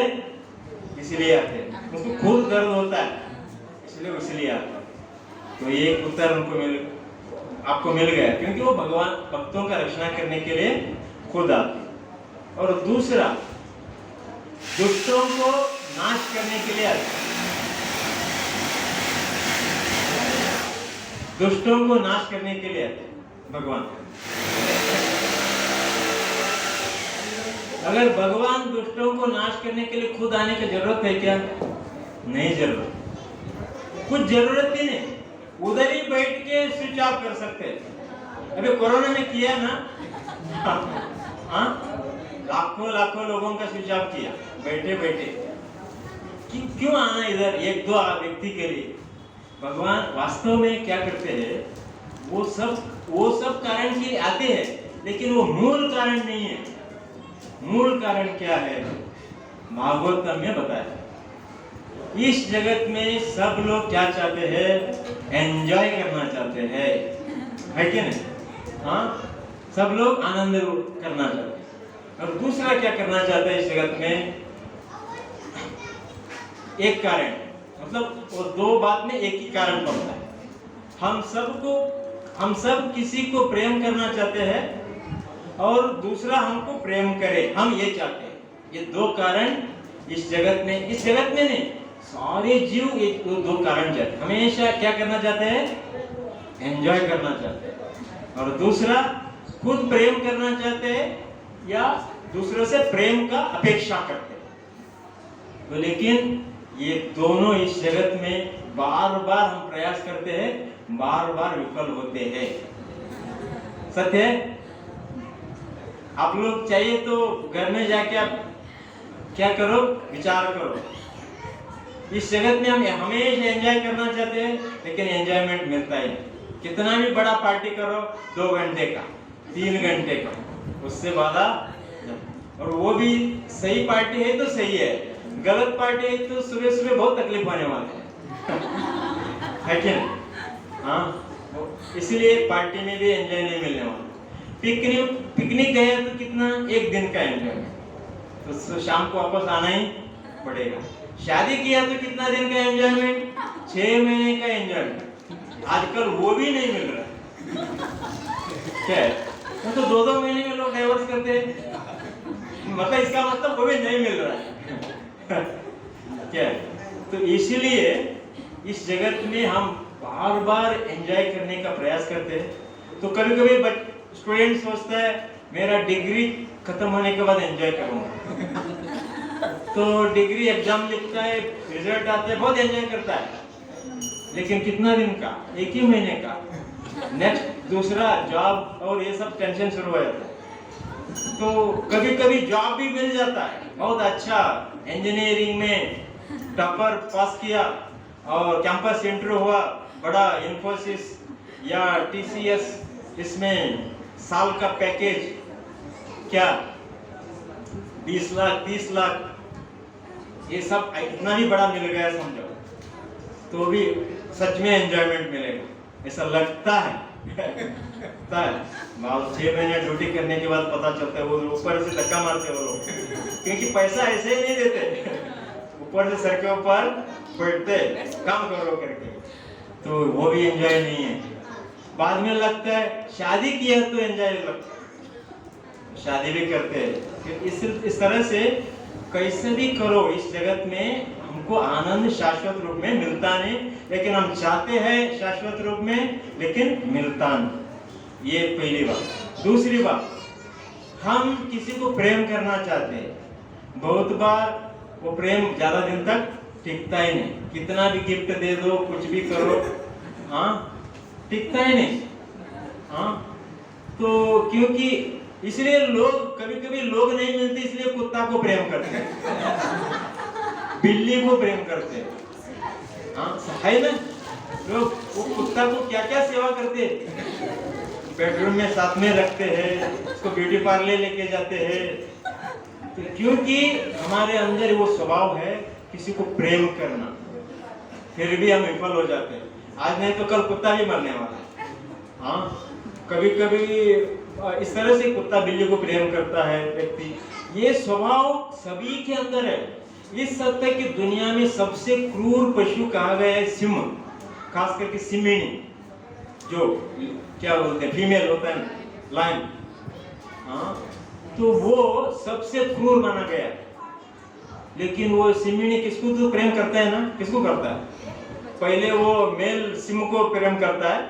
इसलिए आते, उसको खुद दर्द होता है, इसलिए आता। तो ये उत्तर आपको मिल गया, क्योंकि वो भगवान भक्तों का रक्षा करने के लिए खुद आते। और दूसरा, दुष्टों को नाश करने के लिए आते। दुष्टों को नाश करने के लिए आते भगवान। अगर भगवान दुष्टों को नाश करने के लिए खुद आने की जरूरत है क्या? नहीं जरूरत, कुछ जरूरत ही नहीं, उधर ही बैठ के स्विच ऑफ कर सकते हैं। अभी कोरोना में किया ना, लाखों लोगों का स्विच ऑफ किया बैठे। क्यों आना इधर एक दो व्यक्ति के लिए? भगवान वास्तव में क्या करते हैं, वो सब कारण के आते हैं, लेकिन वो मूल कारण नहीं है। मूल कारण क्या है? भागवतम में बताया। इस जगत में सब लोग क्या चाहते हैं? एंजॉय करना चाहते हैं, है कि नहीं? हाँ, सब लोग आनंद करना चाहते हैं। और दूसरा क्या करना चाहते हैं इस जगत में? एक कारण, मतलब वो दो बात में एक ही कारण पड़ता है। हम सब किसी को प्रेम करना चाहते हैं, और दूसरा हमको प्रेम करे, हम ये चाहते हैं। ये दो कारण इस जगत में नहीं, सारे जीव एक दो कारण चाहते हैं। हमेशा क्या करना चाहते हैं? एंजॉय करना चाहते हैं। और दूसरा, खुद प्रेम करना चाहते हैं या दूसरों से प्रेम का अपेक्षा करते हैं। तो लेकिन ये दोनों इस जगत में बार बार हम प्रयास करते हैं, बार बार विफल होते हैं। सत्य है। आप लोग चाहिए तो घर में जाके आप क्या करो, विचार करो। इस जगत में हम हमेशा एंजॉय करना चाहते हैं, लेकिन एंजॉयमेंट मिलता ही नहीं। कितना भी बड़ा पार्टी करो, 2 घंटे का, 3 घंटे का, उससे ज्यादा। और वो भी सही पार्टी है तो सही है, गलत पार्टी है तो सुबह बहुत तकलीफ होने वाले है कि नहीं? हाँ, इसीलिए पार्टी में भी एंजॉय नहीं मिलने वाला। पिकनिक गए तो कितना, एक दिन का एंजॉय, तो शाम को वापस आना ही पड़ेगा। शादी किया तो कितना दिन का एंजॉयमेंट? 6 महीने का एंजॉयमेंट। आजकल वो भी नहीं मिल रहा क्या है? तो 2-2 महीने में लोग डाइवोर्स करते हैं, मतलब इसका मतलब वो भी नहीं मिल रहा है क्या है? तो इसीलिए इस जगत में हम बार बार एंजॉय करने का प्रयास करते हैं। तो कभी कभी स्टूडेंट सोचता है मेरा डिग्री खत्म होने के बाद एंजॉय करूंगा, तो डिग्री एग्जाम लिखता है, रिजल्ट आता है, बहुत एंजॉय करता है, लेकिन कितना दिन का? 1 ही महीने का। नेक्स्ट दूसरा जॉब और ये सब टेंशन शुरू हो जाता है। तो कभी कभी जॉब भी मिल जाता है, बहुत अच्छा, इंजीनियरिंग में टॉपर पास किया और कैंपस इंटरव्यू हुआ, बड़ा इन्फोसिस या TCS, इसमें साल का पैकेज क्या 20 लाख 30 लाख, ये सब इतना भी बड़ा मिल गया समझो, तो भी सच में एंजॉयमेंट मिलेगा ऐसा लगता है। 6 महीने ड्यूटी करने के बाद पता चलता है वो ऊपर से धक्का मारते हैं वो लोग, क्योंकि पैसा ऐसे ही नहीं देते, ऊपर से सर के ऊपर बैठते काम करो करके, तो वो भी एंजॉय नहीं है। बाद में लगता है शादी किया तो एंजॉय लगता है, शादी भी करते हैं। इस तरह से कैसे भी करो इस जगत में हमको आनंद शाश्वत रूप में मिलता नहीं, लेकिन हम चाहते हैं शाश्वत रूप में, लेकिन मिलता नहीं। ये पहली बात। दूसरी बात, हम किसी को प्रेम करना चाहते हैं, बहुत बार वो प्रेम ज्यादा दिन तक टिकता ही नहीं। कितना भी गिफ्ट दे दो, कुछ भी करो, हाँ, टिकता ही नहीं। हाँ, तो क्योंकि इसलिए लोग कभी कभी लोग नहीं मिलते, इसलिए कुत्ता को प्रेम करते हैं, बिल्ली को प्रेम करते हैं। हाँ, है ना, लोग वो कुत्ता को क्या क्या सेवा करते हैं, बेडरूम में साथ में रखते हैं, उसको ब्यूटी पार्लर लेके जाते हैं। तो क्योंकि हमारे अंदर वो स्वभाव है किसी को प्रेम करना, फिर भी हम विफल हो जाते हैं। आज नहीं तो कल कुत्ता भी मरने वाला है। हाँ, कभी कभी इस तरह से कुत्ता बिल्ली को प्रेम करता है व्यक्ति। ये स्वभाव सभी के अंदर है। इस हद तक कि दुनिया में सबसे क्रूर पशु कहा गया है सिंह, खास करके सिंहिणी, जो क्या बोलते हैं फीमेल होता है, लायन। हाँ, तो वो सबसे क्रूर माना गया। लेकिन वो सिंहिणी किसको तो प्रेम करता है ना, किसको करता है? पहले वो मेल सिंह को प्रेम करता है,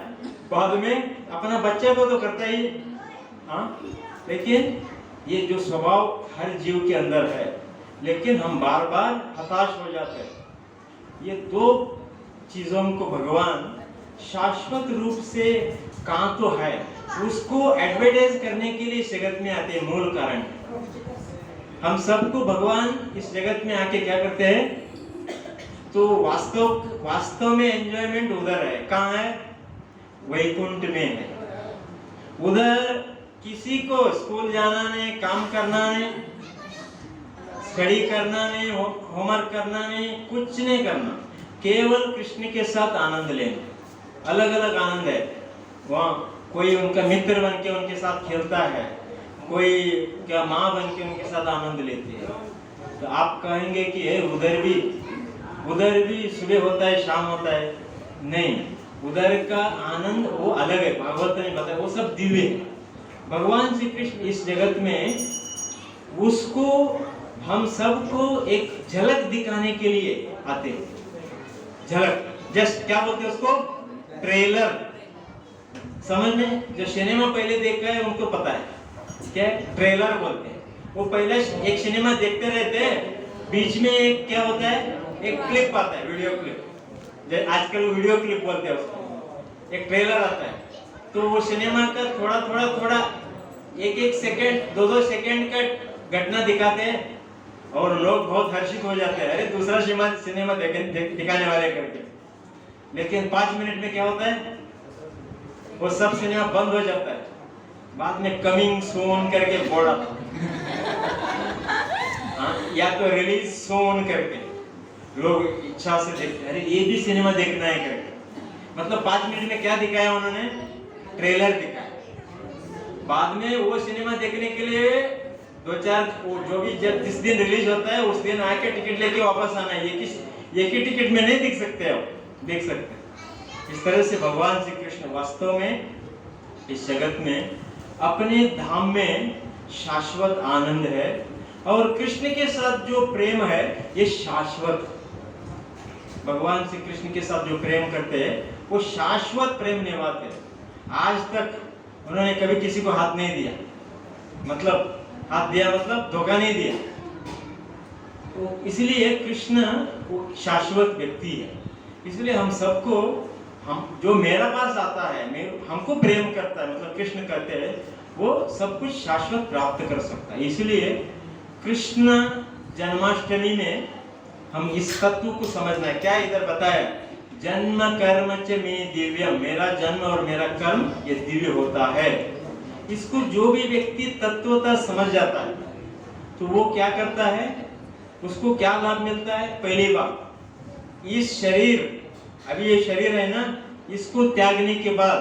बाद में अपना बच्चे को तो करता ही। हाँ, लेकिन ये जो स्वभाव हर जीव के अंदर है, लेकिन हम बार बार हताश हो जाते हैं। ये दो चीजों को भगवान शाश्वत रूप से कहाँ तो है, उसको एडवर्टाइज करने के लिए इस जगत में आते हैं। मूल कारण हम सबको भगवान इस जगत में आके क्या करते हैं, तो वास्तव में एंजॉयमेंट उधर है। कहाँ है? वैकुंठ में है। उधर किसी को स्कूल जाना नहीं, काम करना नहीं, स्टडी करना नहीं, होमवर्क करना नहीं, कुछ नहीं करना, केवल कृष्ण के साथ आनंद लेना। अलग अलग आनंद है वहाँ। कोई उनका मित्र बन के उनके साथ खेलता है, कोई क्या माँ बन के उनके साथ आनंद लेती है। तो आप कहेंगे कि उधर भी सुबह होता है, शाम होता है। नहीं, उधर का आनंद वो अलग है। भागवत ने बताया वो सब दिव्य है। भगवान श्री कृष्ण इस जगत में, उसको हम सबको एक झलक दिखाने के लिए आते हैं। झलक, जस्ट क्या बोलते हैं उसको, ट्रेलर। समझ में, जो सिनेमा पहले देखा है उनको पता है क्या ट्रेलर बोलते हैं। वो पहले एक सिनेमा देखते रहते हैं, बीच में एक क्या होता है, एक क्लिप आता है, वीडियो क्लिप, आजकल वीडियो क्लिप बोलते हैं उसको। एक ट्रेलर आता है, तो वो सिनेमा का थोड़ा एक सेकंड, 2 सेकंड का घटना दिखाते हैं और लोग बहुत हर्षित हो जाते हैं, अरे दूसरा सिनेमा दिखाने वाले करके। लेकिन 5 मिनट में क्या होता है, वो सब सिनेमा बंद हो जाता है। बाद में कमिंग सून करके बोर्ड आता है, या तो रिलीज सून करके लोग इच्छा से देखते हैं, अरे ये भी सिनेमा देखना है करके। मतलब 5 मिनट में क्या दिखाया उन्होंने, ट्रेलर दिखाया। बाद में वो सिनेमा देखने के लिए 2-4 जो भी जिस दिन रिलीज होता है उस दिन आके टिकट लेके वापस आना है। ये की टिकट में नहीं देख सकते, आप देख सकते हैं। इस तरह से भगवान श्री कृष्ण वास्तव में इस जगत में अपने धाम में शाश्वत आनंद है। और कृष्ण के साथ जो प्रेम है ये शाश्वत। भगवान श्री कृष्ण के साथ जो प्रेम करते हैं वो शाश्वत प्रेम निभाते हैं। आज तक उन्होंने कभी किसी को हाथ नहीं दिया, मतलब हाथ दिया मतलब धोखा नहीं दिया। तो इसलिए कृष्ण वो शाश्वत व्यक्ति है। इसलिए हम सबको, हम जो मेरा पास आता है, हमको प्रेम करता है, मतलब कृष्ण कहते हैं, वो सब कुछ शाश्वत प्राप्त कर सकता है। इसलिए कृष्ण जन्माष्टमी में हम इस तत्व को समझना है। क्या इधर बताया, जन्म कर्म च मे दिव्यम, मेरा जन्म और मेरा कर्म ये दिव्य होता है। इसको जो भी व्यक्ति तत्वतः समझ जाता है तो वो क्या करता है, उसको क्या लाभ मिलता है। पहली बात, इस शरीर, अभी ये शरीर है ना, इसको त्यागने के बाद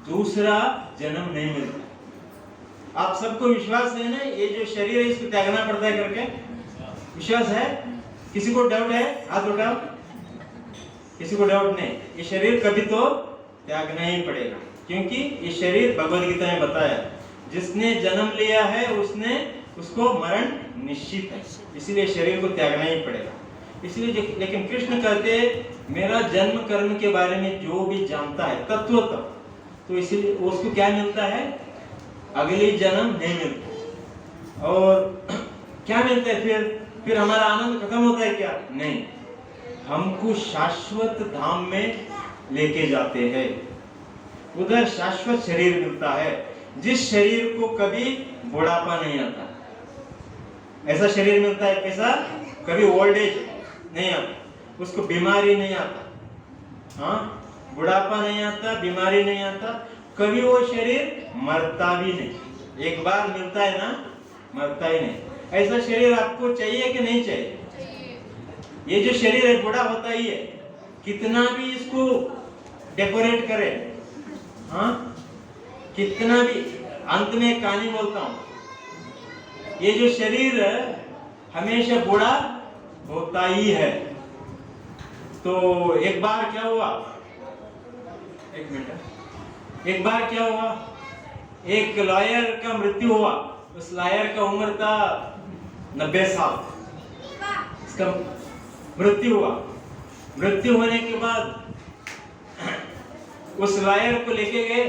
दूसरा जन्म नहीं मिलता। आप सबको विश्वास है ना, ये जो शरीर है इसको त्यागना पड़ता है करके, विश्वास है? किसी को डाउट है? हाथ उठाओ। किसी को डाउट नहीं, ये शरीर कभी तो त्यागना ही पड़ेगा, क्योंकि ये शरीर भगवद गीता में बताया, जिसने जन्म लिया है उसको मरण निश्चित है, इसीलिए शरीर को त्यागना ही पड़ेगा। इसलिए लेकिन कृष्ण कहते हैं, मेरा जन्म कर्म के बारे में जो भी जानता है तत्वतः, तो इसीलिए उसको क्या मिलता है, अगली जन्म नहीं मिलता। और क्या मिलता है फिर हमारा आनंद खत्म होता है क्या? नहीं, हमको शाश्वत धाम में लेके जाते हैं, उधर शाश्वत शरीर मिलता है, जिस शरीर को कभी बुढ़ापा नहीं आता। ऐसा शरीर मिलता है कैसा, कभी ओल्ड एज नहीं आता, उसको बीमारी नहीं आता, हाँ, बुढ़ापा नहीं आता, बीमारी नहीं आता, कभी वो शरीर मरता भी नहीं। एक बार मिलता है ना, मरता ही नहीं। ऐसा शरीर आपको चाहिए कि नहीं चाहिए? ये जो शरीर है बूढ़ा होता ही है, कितना भी इसको डेकोरेट करे, हाँ, कितना भी। अंत में एक कहानी बोलता हूँ, ये जो शरीर है हमेशा बूढ़ा होता ही है। तो एक बार क्या हुआ, एक मिनट, एक बार क्या हुआ, एक लॉयर का मृत्यु हुआ। उस लॉयर का उम्र था 90 साल, इसका मृत्यु हुआ। मृत्यु होने के बाद उस लॉयर को लेके गए,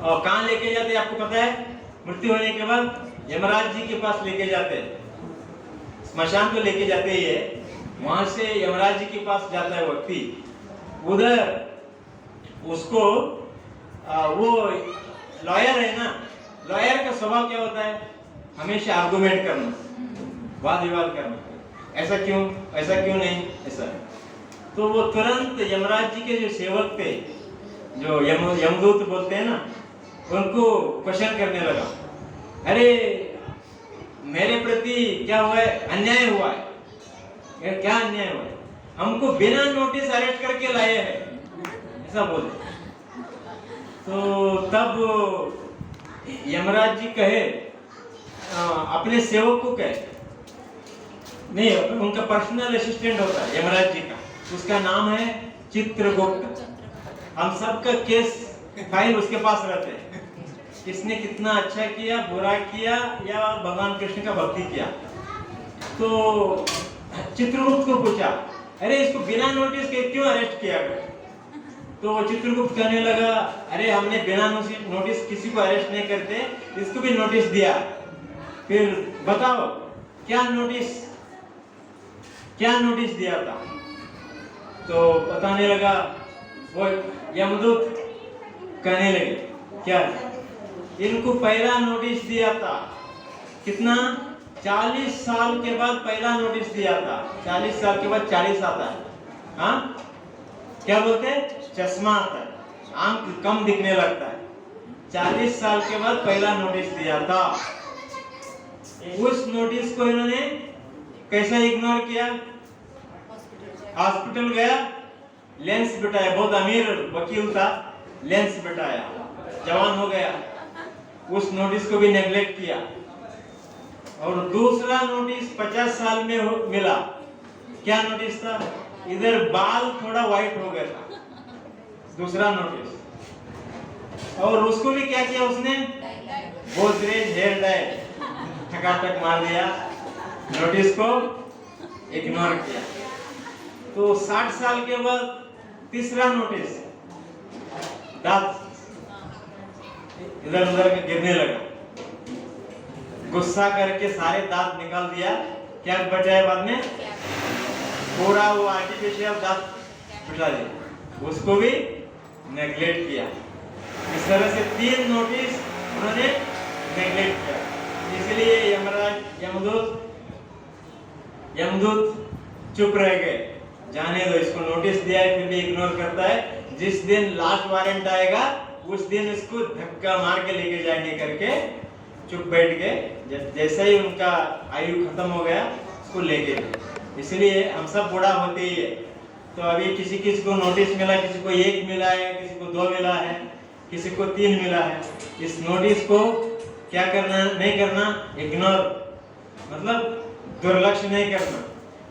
और कहाँ लेके जाते आपको पता है? मृत्यु होने के बाद यमराज जी के पास लेके जाते, स्मशान तो लेके जाते ही है, वहां से यमराज जी के पास जाता है व्यक्ति। उधर उसको वो लॉयर है ना, लॉयर का स्वभाव क्या होता है? हमेशा आर्गुमेंट करना, वाद विवाद करना, ऐसा क्यों, ऐसा क्यों नहीं, ऐसा। तो वो तुरंत यमराज जी के जो सेवक थे, जो यमदूत बोलते हैं ना, उनको क्वेश्चन करने लगा, अरे मेरे प्रति क्या हुआ है, अन्याय हुआ है, क्या अन्याय हुआ है, हमको बिना नोटिस अरेस्ट करके लाए हैं, ऐसा बोले। तो तब यमराज जी कहे, अपने सेवक को कहे, नहीं, उनका पर्सनल असिस्टेंट होता है यमराज जी का, उसका नाम है चित्रगुप्त। हम सबका केस फाइल उसके पास रहते हैं, किसने कितना अच्छा किया, बुरा किया, या भगवान कृष्ण का भक्ति किया। तो चित्रगुप्त को पूछा, अरे इसको बिना नोटिस के क्यों अरेस्ट किया गया? तो चित्रगुप्त कहने लगा, अरे हमने बिना नोटिस किसी को अरेस्ट नहीं करते, इसको भी नोटिस दिया। फिर बताओ क्या नोटिस दिया था? तो बताने लगा, वो यमदूत कहने लगे, क्या? इनको पहला नोटिस दिया था, कितना? 40 साल के बाद पहला नोटिस दिया था। 40 साल के बाद 40 आता है, हाँ, क्या बोलते हैं? चश्मा आता है, आंख कम दिखने लगता है। 40 साल के बाद पहला नोटिस दिया था। उस नोटिस को इन्होंने कैसा इग्नोर किया? हॉस्पिटल गया, लेंस बिठाया, बहुत अमीर वकील था, लेंस बिठाया, जवान हो गया, उस नोटिस को भी नेग्लेक्ट किया। और दूसरा नोटिस 50 साल में मिला, क्या नोटिस था? इधर बाल थोड़ा व्हाइट हो गया था, दूसरा नोटिस। और उसको भी क्या किया उसने? गोदरेज हेयर डाई ठकाठक मार दिया, नोटिस को इग्नोर किया। तो 60 साल के बाद तीसरा नोटिस, दांत इधर उधर गिरने लगा, गुस्सा करके सारे दांत निकाल दिया। क्या बचाया बाद में? पूरा वो आर्टिफिशियल दांत बिठा दिया, उसको भी नेग्लेक्ट किया। इस तरह से 3 नोटिस उन्होंने नेग्लेक्ट किया। इसलिए यमदूत चुप रह गए, जाने दो, इसको नोटिस दिया है फिर भी इग्नोर करता है, जिस दिन लास्ट वारंट आएगा उस दिन इसको धक्का मार के लेके जाएंगे करके चुप बैठ गए। जैसे ही उनका आयु खत्म हो गया उसको लेके गए। इसलिए हम सब बूढ़ा होते ही है। तो अभी किसी को नोटिस मिला, किसी को 1 मिला है, किसी को 2 मिला है, किसी को 3 मिला है। इस नोटिस को क्या करना, नहीं करना, इग्नोर, मतलब दुर्लक्ष्य नहीं करना।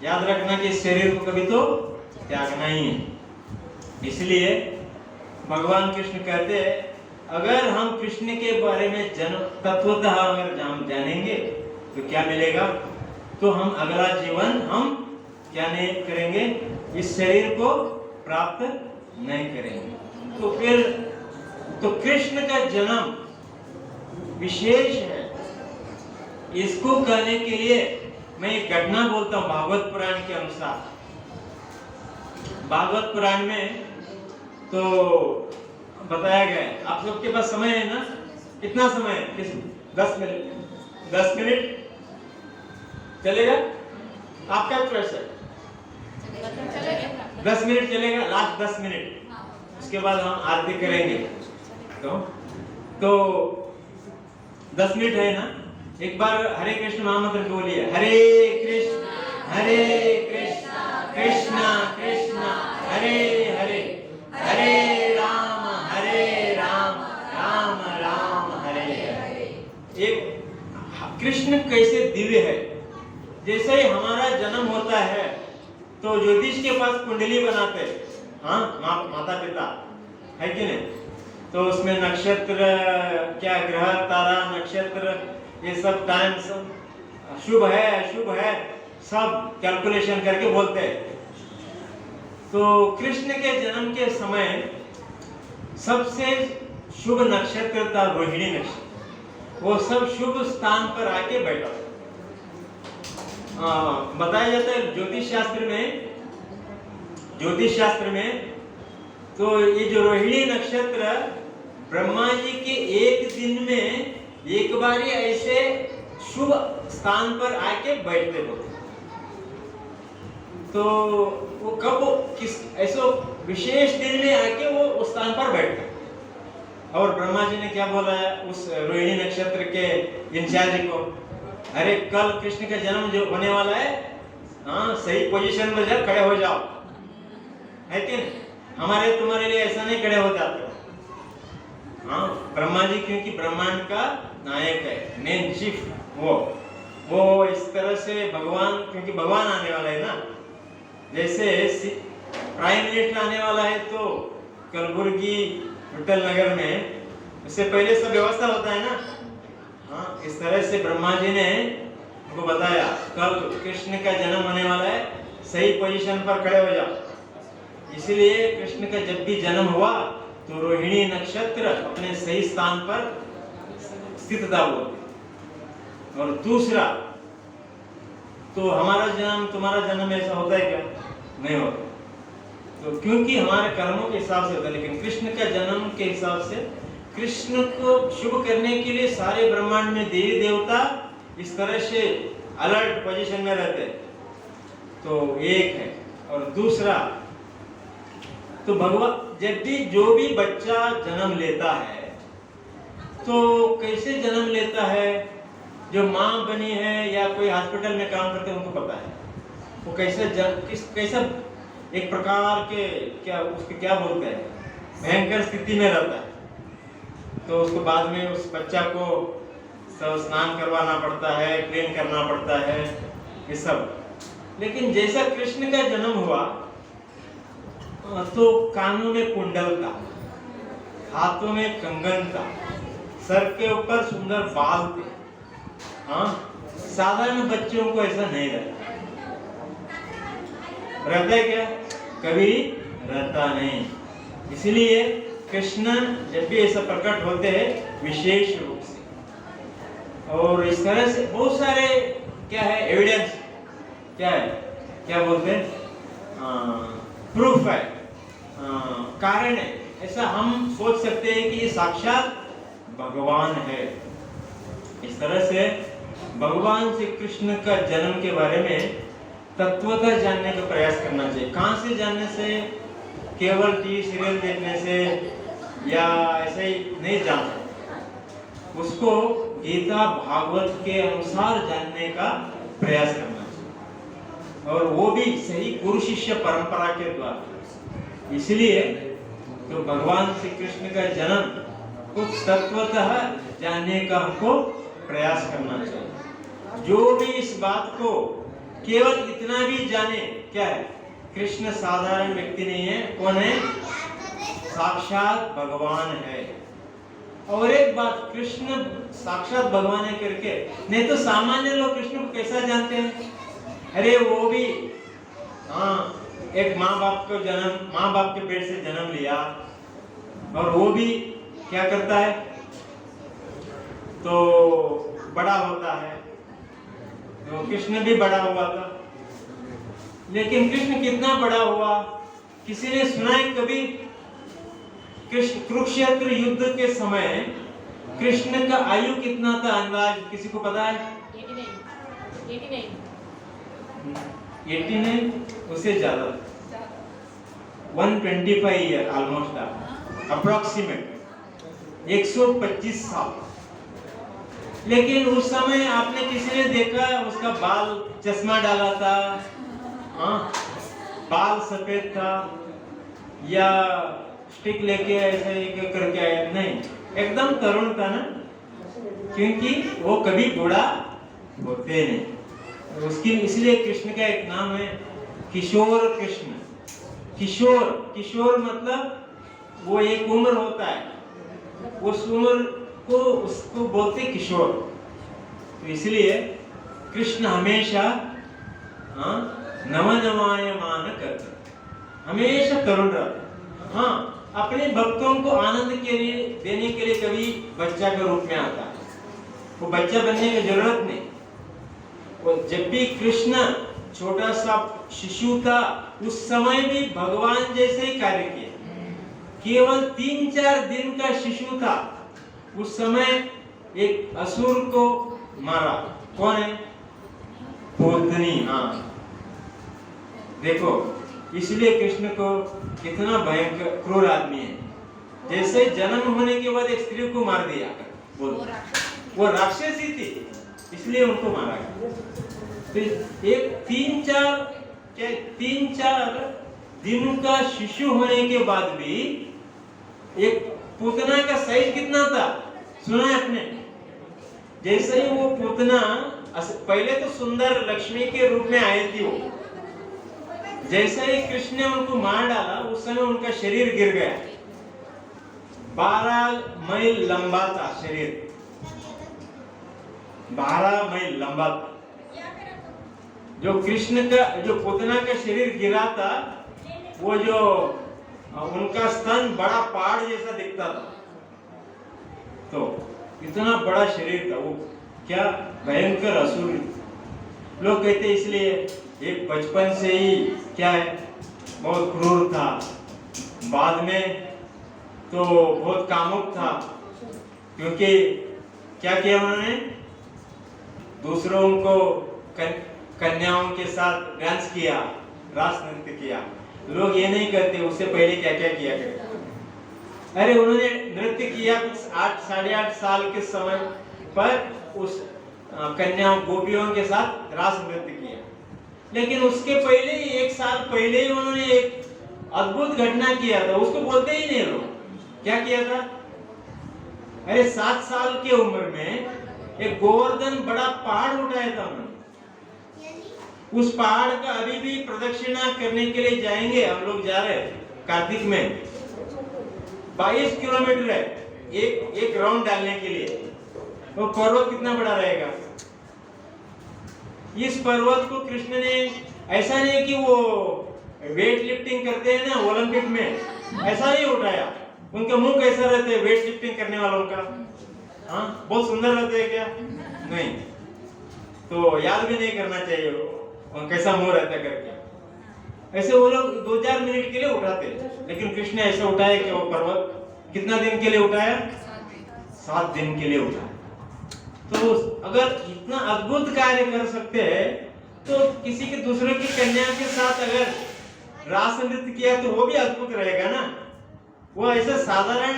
याद रखना कि इस शरीर को कभी तो त्यागना ही है। इसलिए भगवान कृष्ण कहते हैं, अगर हम कृष्ण के बारे में तत्वतः अगर हम जानेंगे तो क्या मिलेगा? तो हम अगला जीवन हम क्या नहीं करेंगे, इस शरीर को प्राप्त नहीं करेंगे। तो फिर तो कृष्ण का जन्म विशेष है। इसको कहने के लिए मैं एक घटना बोलता हूँ। भागवत पुराण के अनुसार, भागवत पुराण में तो बताया गया है। आप सबके पास समय है ना? कितना समय है? 10 मिनट। 10 मिनट चलेगा? आपका चॉइस है। 10 मिनट चलेगा, लास्ट 10 मिनट। उसके बाद हम आरती करेंगे। तो 10 मिनट है ना? एक बार हरे कृष्ण महामंत्र बोलिए। हरे कृष्ण कृष्ण कृष्ण हरे हरे, हरे राम राम राम हरे हरे। एक कृष्ण कैसे दिव्य है। जैसे ही हमारा जन्म होता है तो ज्योतिष के पास कुंडली बनाते हैं, हाँ, माता पिता है कि नहीं? तो उसमें नक्षत्र, क्या ग्रह तारा नक्षत्र, ये सब टाइम सब शुभ है अशुभ है, सब कैलकुलेशन करके बोलते हैं। तो कृष्ण के जन्म के समय सबसे शुभ नक्षत्र था रोहिणी नक्षत्र। वो सब शुभ स्थान पर आके बैठा। बताया जाता है ज्योतिष शास्त्र में तो ये जो रोहिणी नक्षत्र ब्रह्मा जी के एक दिन में एक बार ही ऐसे शुभ स्थान पर आके बैठते होते। तो वो कब किस ऐसे विशेष दिन में आके वो उस स्थान पर बैठते। और ब्रह्मा जी ने क्या बोला है उस रोहिणी नक्षत्र के इंचार्ज को, अरे कल कृष्ण का जन्म जो होने वाला है, हाँ, सही पोजीशन में जब खड़े हो जाओ, है कि नहीं? हमारे तुम्हारे लिए ऐसा नहीं खड़े हो जाते। हाँ, ब्रह्मा जी क्योंकि ब्रह्मांड का नायक है, मेन चीफ, वो इस तरह से भगवान, क्योंकि भगवान आने वाला है ना। जैसे प्राइम मिनिस्टर आने वाला है तो कलबुर्गी विठल नगर में उससे पहले सब व्यवस्था होता है ना। हाँ, इस तरह से ब्रह्मा जी ने उनको बताया कल कृष्ण का जन्म होने वाला है, सही पोजीशन पर खड़े हो जाओ। इसलिए कृष्ण का जब भी जन्म हुआ तो रोहिणी नक्षत्र अपने सही स्थान पर स्थित था वो। और दूसरा, तो हमारा जन्म तुम्हारा जन्म ऐसा होता है क्या? नहीं होता। तो क्योंकि हमारे कर्मों के हिसाब से होता है, लेकिन कृष्ण का जन्म के हिसाब से कृष्ण को शुभ करने के लिए सारे ब्रह्मांड में देवी देवता इस तरह से अलर्ट पोजीशन में रहते हैं। तो एक है। और दूसरा, तो भगवान जब भी जो भी बच्चा जन्म लेता है तो कैसे जन्म लेता है? जो माँ बनी है या कोई हॉस्पिटल में काम करते हैं उनको पता है वो कैसा एक प्रकार के क्या बोलते हैं, भयंकर स्थिति में रहता है। तो उसको बाद में उस बच्चा को सब स्नान करवाना पड़ता है, क्लीन करना पड़ता है, ये सब। लेकिन जैसा कृष्ण का जन्म हुआ तो कानों में कुंडल था, हाथों में कंगन था, सर के ऊपर सुंदर बाल थे। हाँ, साधारण बच्चों को ऐसा नहीं रहता है क्या? कभी रहता नहीं। इसलिए कृष्ण जब भी ऐसा प्रकट होते हैं विशेष रूप से। और इस तरह से बहुत सारे क्या है एविडेंस, क्या है, क्या बोलते हैं, प्रूफ है, कारण है। ऐसा हम सोच सकते हैं कि ये साक्षात भगवान है। इस तरह से भगवान श्री कृष्ण का जन्म के बारे में तत्वतः जानने का प्रयास करना चाहिए। कहाँ से जानने से? केवल टीवी सीरियल देखने से या ऐसे ही नहीं जान सकते। उसको गीता भागवत के अनुसार जानने का प्रयास करना चाहिए, और वो भी सही गुरु शिष्य परंपरा के द्वारा। इसलिए तो भगवान श्री कृष्ण का जन्म को तत्वतः जानने का हमको प्रयास करना चाहिए। जो भी इस बात को केवल इतना भी जाने, क्या है, कृष्ण साधारण व्यक्ति नहीं है। कौन है? साक्षात भगवान है। और एक बात, कृष्ण साक्षात भगवान है करके, नहीं तो सामान्य लोग कृष्ण को कैसा जानते हैं? अरे वो भी एक माँ बाप के पेट से जन्म लिया, और वो भी क्या करता है? तो बड़ा होता है। तो कृष्ण भी बड़ा हुआ था, लेकिन कृष्ण कितना बड़ा हुआ किसी ने सुना है कभी? कृष्ण कुरुक्षेत्र युद्ध के समय कृष्ण का आयु कितना था अंदाज किसी को पता है? 89 उससे ज्यादा, 125 ईयर ऑलमोस्ट अप्रोक्सीमेट 125 साल। लेकिन उस समय आपने किसी ने देखा उसका बाल चश्मा डाला था, हाँ, बाल सफेद था, या स्टिक लेके ऐसे करके आया? नहीं, एकदम तरुण था ना, क्योंकि वो कभी बूढ़ा होते नहीं। उसकी इसलिए कृष्ण का एक नाम है किशोर कृष्ण। किशोर, किशोर मतलब वो एक उम्र होता है, उस उम्र को उसको बोलते किशोर। तो इसलिए कृष्ण हमेशा नवनवायमान करते, हमेशा तरुण रहते। हाँ, अपने भक्तों को आनंद के लिए देने के लिए कभी बच्चा के रूप में आता है, वो बच्चा बनने की जरूरत नहीं। वो जब भी कृष्ण छोटा सा शिशु था उस समय भी भगवान जैसे ही कार्य किए। केवल 3-4 दिन का शिशु था, उस समय एक असुर को मारा। कौन है? पूतनी। हाँ, देखो, इसलिए कृष्ण को कितना भयंकर क्रूर आदमी है। जैसे जन्म होने के बाद एक स्त्री को मार दिया, बोलो वो राक्षसी थी, इसलिए उनको मारा गया। तो एक 3-4 दिन का शिशु होने के बाद भी एक पूतना का साइज कितना था सुना है आपने? जैसे ही वो पूतना पहले तो सुंदर लक्ष्मी के रूप में आई थी, वो जैसे ही कृष्ण ने उनको मार डाला उस समय उनका शरीर गिर गया। 12 मील लंबा था शरीर, 12 मील लंबा था। जो कृष्ण का जो पूतना का शरीर गिरा था, वो जो उनका स्तन बड़ा पहाड़ जैसा दिखता था। तो इतना बड़ा शरीर था, वो क्या भयंकर असुर। लोग कहते इसलिए एक बचपन से ही क्या है, बहुत क्रूर था, बाद में तो बहुत कामुक था। क्योंकि क्या किया उन्होंने? दूसरों को कन्याओं के साथ डांस किया, रास नृत्य किया। लोग ये नहीं करते उससे पहले क्या क्या किया करते। अरे उन्होंने नृत्य किया 8-8.5 साल के समय पर उस कन्याओं गोपियों के साथ रास नृत्य किया। लेकिन उसके पहले ही 1 साल पहले ही उन्होंने एक अद्भुत घटना किया था, उसको बोलते ही नहीं लोग। क्या किया था? अरे 7 साल की उम्र में एक गोवर्धन बड़ा पहाड़ उठाया था उन्होंने। उस पहाड़ का अभी भी प्रदक्षिणा करने के लिए जाएंगे, हम लोग जा रहे हैं कार्तिक में। 22 किलोमीटर है एक राउंड डालने के लिए। वो पर्वत कितना बड़ा रहेगा? इस पर्वत को कृष्ण ने ऐसा नहीं कि वो वेट लिफ्टिंग करते हैं ना ओलंपिक में, ऐसा नहीं उठाया। उनका मुंह कैसा रहता है वेट लिफ्टिंग करने वालों का? हाँ, बहुत सुंदर रहते हैं क्या? नहीं, तो याद भी नहीं करना चाहिए वो कैसा मुंह रहता करके। ऐसे वो लोग 2-4 मिनट के लिए उठाते, लेकिन कृष्ण ऐसा उठाया कि वो पर्वत कितना दिन के लिए उठाया? 7 दिन के लिए उठाया। तो अगर इतना अद्भुत कार्य कर सकते हैं तो किसी के दूसरे की कन्या के साथ अगर रास नृत्य किया तो वो भी अद्भुत रहेगा ना। वो ऐसा साधारण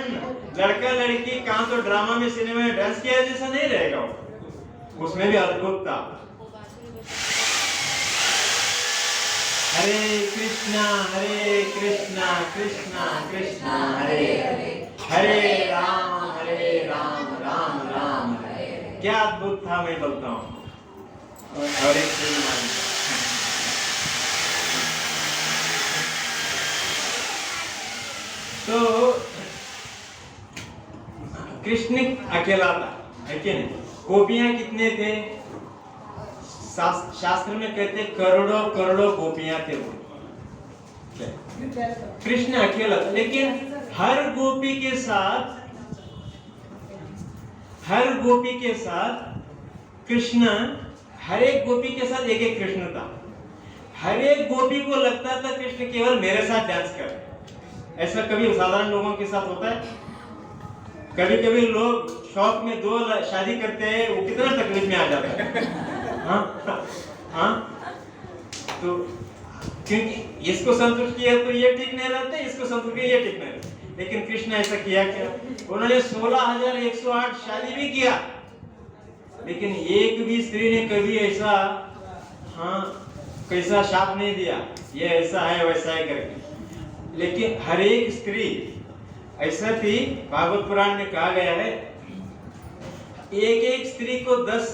लड़का लड़की कहाँ तो ड्रामा में सिनेमा में डांस किया जैसा नहीं रहेगा, उसमें भी अद्भुत था। हरे कृष्णा कृष्णा कृष्णा हरे हरे राम राम राम हरे। क्या अद्भुत था, मैं बोलता हूँ। हरे तो कृष्ण अकेला था, है कि नहीं? गोपियां कितने थे? शास्त्र में कहते करोड़ों करोड़ों गोपियां थे वो। कृष्ण अकेला था, लेकिन हर गोपी के साथ हर गोपी के साथ कृष्ण, हर एक गोपी के साथ एक एक कृष्ण था। हर एक गोपी को लगता था कृष्ण केवल मेरे साथ डांस कर रहे। ऐसा कभी साधारण लोगों के साथ होता है? कभी कभी लोग शौक में दो शादी करते हैं, वो कितना तकलीफ में आ जाता है। हाँ हाँ, तो क्योंकि इसको संतुष्ट किया तो ये ठीक नहीं रहते, इसको संतुष्ट किया ये ठीक नहीं रहते। लेकिन कृष्ण ऐसा किया क्या? उन्होंने 16,108 शादी भी किया, लेकिन एक भी स्त्री ने कभी ऐसा कैसा शाप नहीं दिया, ये ऐसा है वैसा है करके। लेकिन हर एक स्त्री ऐसा थी, भागवत पुराण में कहा गया है, एक एक स्त्री को 10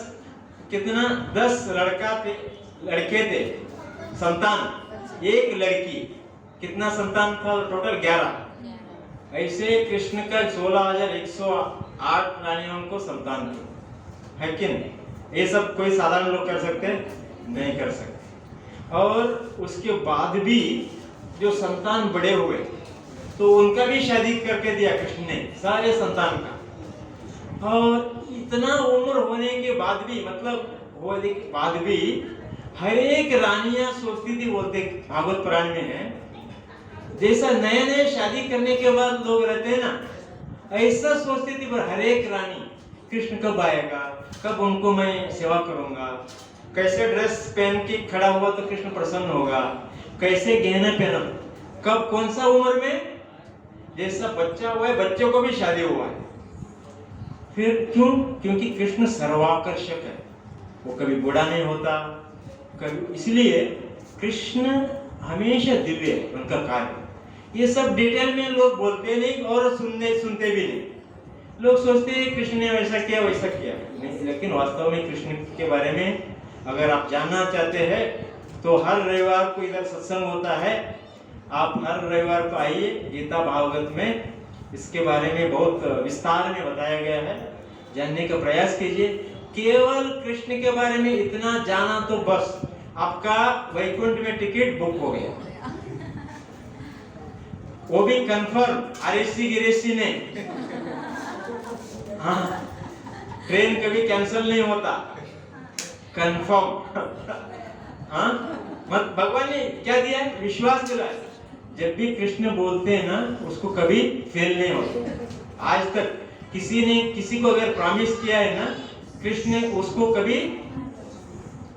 लड़के थे संतान, एक लड़की, कितना संतान था टोटल? 11। ऐसे कृष्ण का 16,108 रानियों को संतान थी, है कि नहीं? ये सब कोई साधारण लोग कर सकते? नहीं कर सकते। और उसके बाद भी जो संतान बड़े हुए तो उनका भी शादी करके दिया कृष्ण ने, सारे संतान का। और इतना उम्र होने के बाद भी, मतलब होने के बाद भी हर एक रानियां सोचती थी, बोलते भागवत पुराण में है, जैसा नए नए शादी करने के बाद लोग रहते हैं ना, ऐसा सोचती थी। पर हर एक रानी कृष्ण कब आएगा, कब उनको मैं सेवा करूंगा, कैसे ड्रेस पहन के खड़ा हुआ तो कृष्ण प्रसन्न होगा, कैसे गहने पहना, कब कौन सा उम्र में, जैसा बच्चा हुआ है बच्चे को भी शादी हुआ है। फिर क्यों? क्योंकि कृष्ण सर्वाकर्षक है, वो कभी बूढ़ा नहीं होता कभी, इसलिए कृष्ण हमेशा दिव्य है उनका कार्य। ये सब डिटेल में लोग बोलते नहीं और सुनते भी नहीं। लोग सोचते हैं कृष्ण ने वैसा किया वैसा किया नहीं, लेकिन वास्तव में कृष्ण के बारे में अगर आप जानना चाहते हैं तो हर रविवार को इधर सत्संग होता है, आप हर रविवार को आइए। गीता भागवत में इसके बारे में बहुत विस्तार में बताया गया है, जानने का प्रयास कीजिए। केवल कृष्ण के बारे में इतना जाना तो बस आपका वैकुंठ में टिकट बुक हो गया, वो भी कंफर्म, आरएसी गिरेसी ने। हाँ, ट्रेन कभी कैंसिल नहीं होता, कंफर्म। हाँ, मत भगवान ने क्या दिया है? विश्वास दिलाया। जब भी कृष्ण बोलते हैं ना, उसको कभी फेल नहीं होता। आज तक किसी ने किसी को अगर प्रॉमिस किया है ना, कृष्ण ने उसको कभी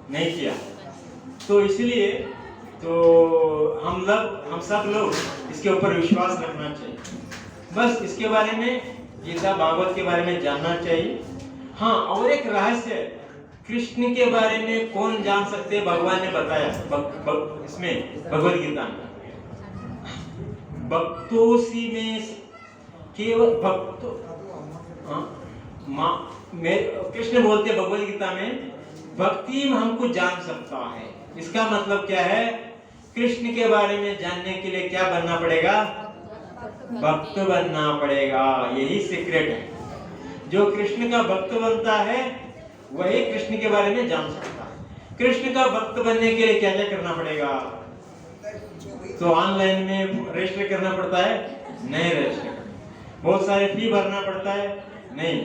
नहीं किया। तो इसलिए तो हम सब लोग इसके ऊपर विश्वास रखना चाहिए। बस इसके बारे में, गीता भागवत के बारे में जानना चाहिए। हाँ, और एक रहस्य, कृष्ण के बारे में कौन जान सकते हैं? भगवान ने बताया इसमें भगवत गीता में, भक्तोसी में केवल भक्तो, कृष्ण बोलते हैं भगवत गीता में, भक्ति में हमको जान सकता है। इसका मतलब क्या है? कृष्ण के बारे में जानने के लिए क्या बनना पड़ेगा? भक्त बनना पड़ेगा। यही सीक्रेट है। जो कृष्ण का भक्त बनता है वही कृष्ण के बारे में जान सकता है। कृष्ण का भक्त बनने के लिए क्या क्या करना पड़ेगा? तो ऑनलाइन में रजिस्टर करना पड़ता है? नहीं रजिस्टर करना। बहुत सारे फी भरना पड़ता है? नहीं।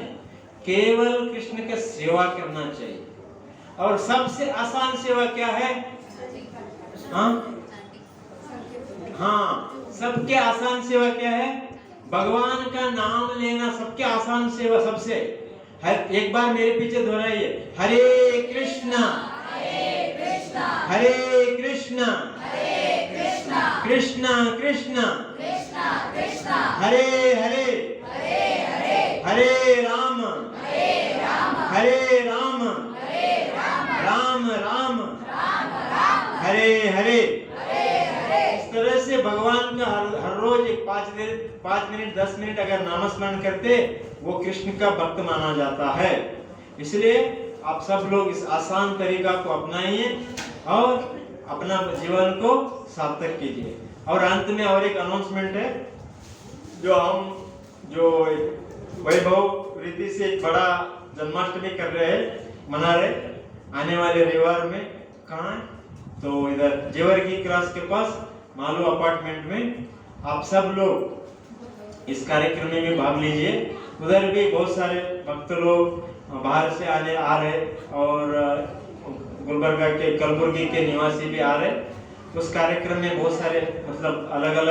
केवल कृष्ण की सेवा करना चाहिए। और सबसे आसान सेवा क्या है? हाँ, सबके आसान सेवा क्या है? भगवान का नाम लेना सबके आसान सेवा। सबसे एक बार मेरे पीछे दोहराइए, हरे कृष्णा हरे कृष्णा कृष्णा कृष्णा हरे हरे हरे राम राम राम हरे हरे। इस तरह से भगवान का हर रोज 5 मिनट 10 मिनट अगर नामस्मरण करते, वो कृष्ण का भक्त माना जाता है। इसलिए आप सब लोग इस आसान तरीका को अपनाइए और अपना जीवन को सार्थक कीजिए। और अंत में और एक अनाउंसमेंट है, जो वैभव रीति से एक बड़ा जन्माष्टमी कर रहे हैं, मना रहे आने वाले रविवार में। कहाँ है? तो इधर जेवर्गी क्रॉस के पास मालू अपार्टमेंट में। आप सब लोग इस कार्यक्रम में भी भाग लीजिए। उधर भी बहुत सारे भक्त लोग बाहर से आ रहे और गुलबर्गा के कलबुर्गी के निवासी भी आ रहे। उस कार्यक्रम में बहुत सारे मतलब अलग अलग